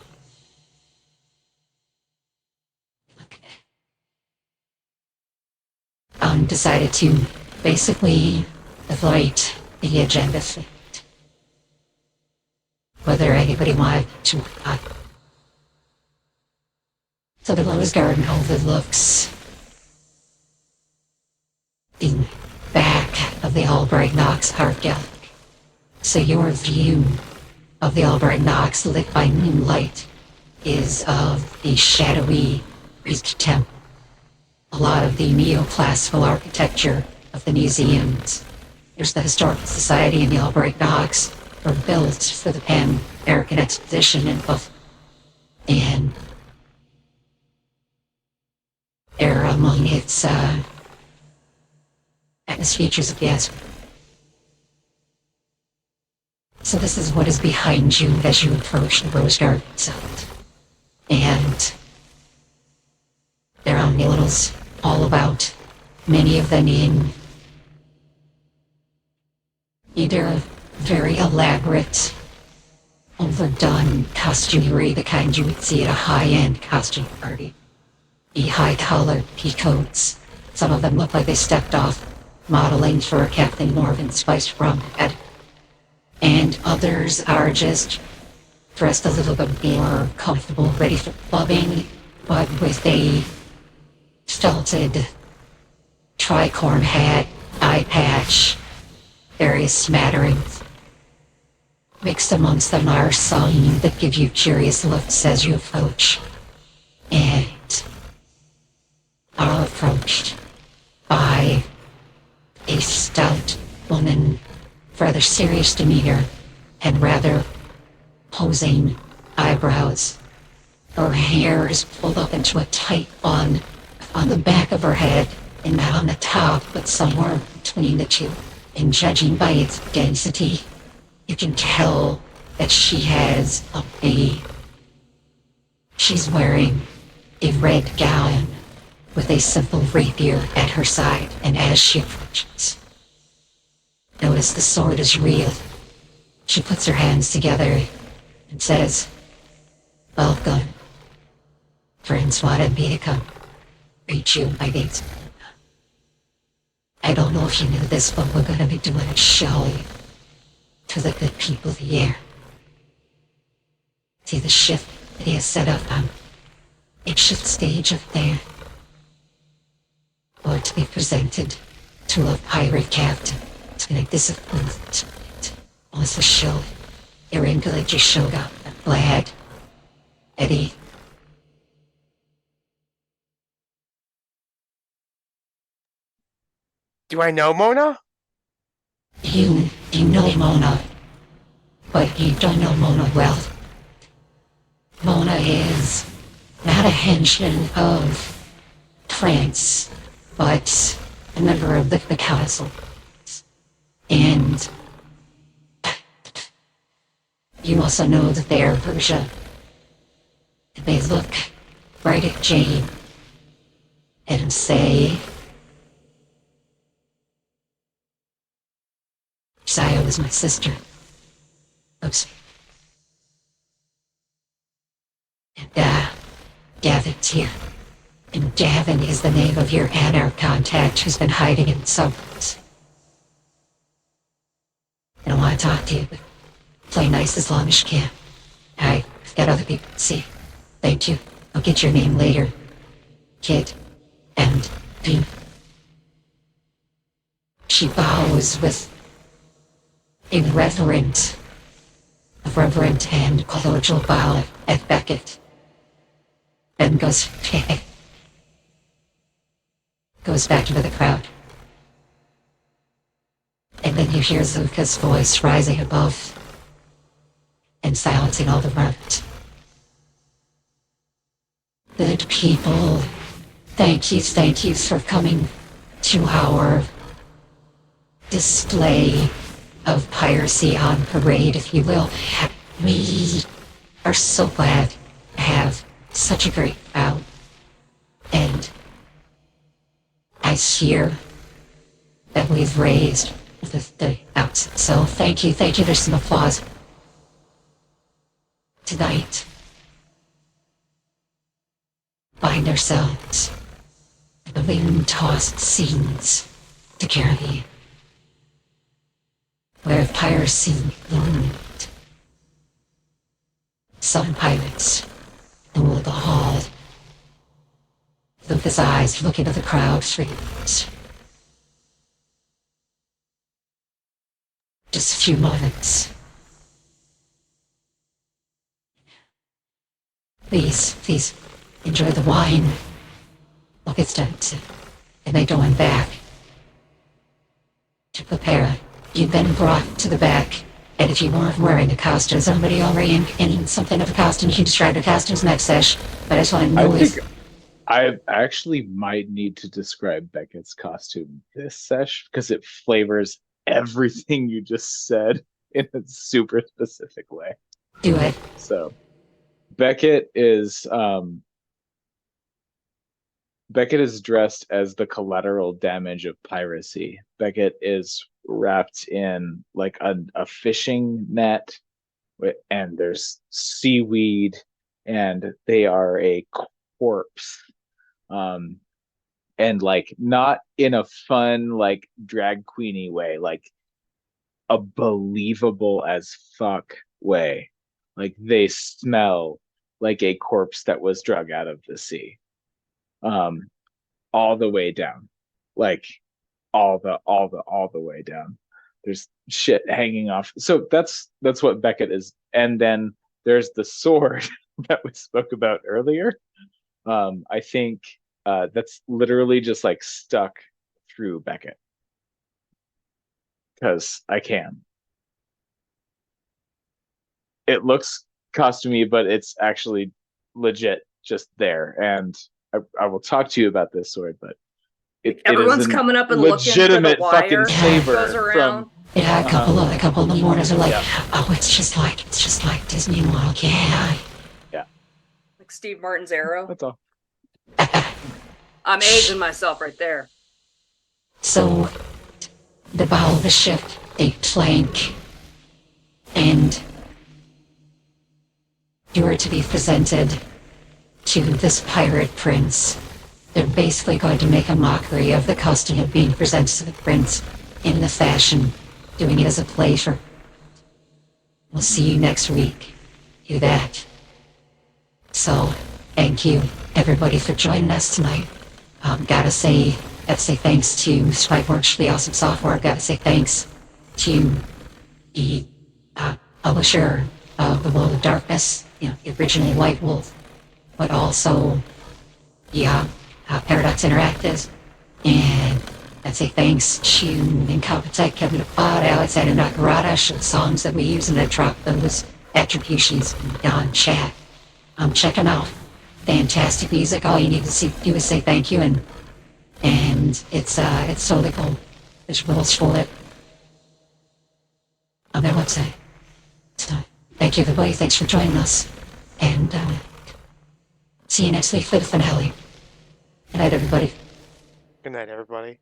decided to basically avoid the agenda thing. Whether anybody wanted to or not. So the Rose Garden overlooks the back of the Albright Knox Art Gallery. So your view of the Albright Knox lit by moonlight is of the shadowy Greek temple. A lot of the neoclassical architecture of the museums. There's the Historical Society and the Albright Knox were built for the Pan-American Exposition in Buffalo. And they're among its features of gas. So this is what is behind you as you approach the Rose Garden itself. And there are murals all about, many of them in either very elaborate, overdone costumery, the kind you would see at a high-end costume party. The high-collared peacoats. Some of them look like they stepped off modeling for Captain Morgan's Spiced Rum Head. And others are just dressed a little bit more comfortable, ready for clubbing, but with a felted tricorn hat, eye patch, various smatterings. Mixed amongst them are some that give you curious looks as you approach, and are approached by a stout woman, rather serious demeanor, and rather posing eyebrows. Her hair is pulled up into a tight bun on the back of her head, and not on the top, but somewhere between the two. And judging by its density, you can tell that she's wearing a red gown with a simple rapier at her side, and as she approaches, notice the sword is real. She puts her hands together and says, "Welcome, friends wanted me to come reach you, my mates. I don't know if you knew this, but we're gonna be doing a show to the good people of the air. See the ship that he has set up on makeshift stage up there. Or to be presented to a pirate captain. It's gonna disappoint. Was the show. You're glad you showed up. I'm glad. Eddie. Do I know Mona? You know Mona, but you don't know Mona well. Mona is not a henchman of France, but a member of the council. And you also know that they are Persia. They look right at Jane and say, Saya was my sister. Oops. And, Gavin's here. And Gavin is the name of your Anar contact who's been hiding in suburbs. I don't want to talk to you, but play nice as long as you can. I've got other people to see. Thank you. I'll get your name later. Kid. And Dean. She bows with a reverent and colloquial bow at Beckett. Then goes back into the crowd. And then you hear Zuka's voice rising above and silencing all the rest. Good people, thank you for coming to our display of piracy on parade, if you will. We are so glad to have such a great crowd. And I hear that we've raised the outset. So thank you. There's some applause. Tonight, find ourselves the wind-tossed scenes to Caribbean, where piracy loomed. Some pirates rule the hall. Luca's eyes look into the crowd for years. Just a few moments. Please, enjoy the wine. Look, it's done, and they're going back to prepare. You've been brought to the back, and if you weren't wearing a costume, somebody already in something of a costume, you can describe the costumes next sesh, but I just want to know I actually might need to describe Beckett's costume this sesh, because it flavors everything you just said in a super specific way. Do it. So Beckett is dressed as the collateral damage of piracy. Beckett is wrapped in like a fishing net, and there's seaweed, and they are a corpse. And like not in a fun like drag queeny way, like a believable as fuck way. Like they smell like a corpse that was drug out of the sea. All the way down. Like all the way down. There's shit hanging off. So that's what Beckett is. And then there's the sword that we spoke about earlier. I think that's literally just like stuck through Beckett. Because I can. It looks costumey, but it's actually legit just there. And I will talk to you about this sword, but everyone's coming up and legitimate looking for the fucking wire saber goes around. from. Yeah, a couple of the mourners are like, oh, it's just like Disney World, yeah. Like Steve Martin's arrow. That's all. I'm aging myself right there. So, the bow of the ship, a plank, and you are to be presented to this pirate prince. They're basically going to make a mockery of the costume of being presented to the prince in the fashion, doing it as a pleasure. We'll see you next week. Do that. So, thank you, everybody, for joining us tonight. Gotta say thanks to Spikeworks for the awesome software. Gotta say thanks to the publisher of The World of Darkness, the original White Wolf, but also the Paradox Interactive. And I'd say thanks to Incompetech, Kevin Apod, Alexander Nakarada for the songs that we use, and I dropped those attributions on chat. Check them out. Fantastic music. All you need to do is say thank you, and it's totally cool. There's rules for it on their website. So, thank you, everybody. Thanks for joining us, and see you next week for the finale. Good night, everybody. Good night, everybody.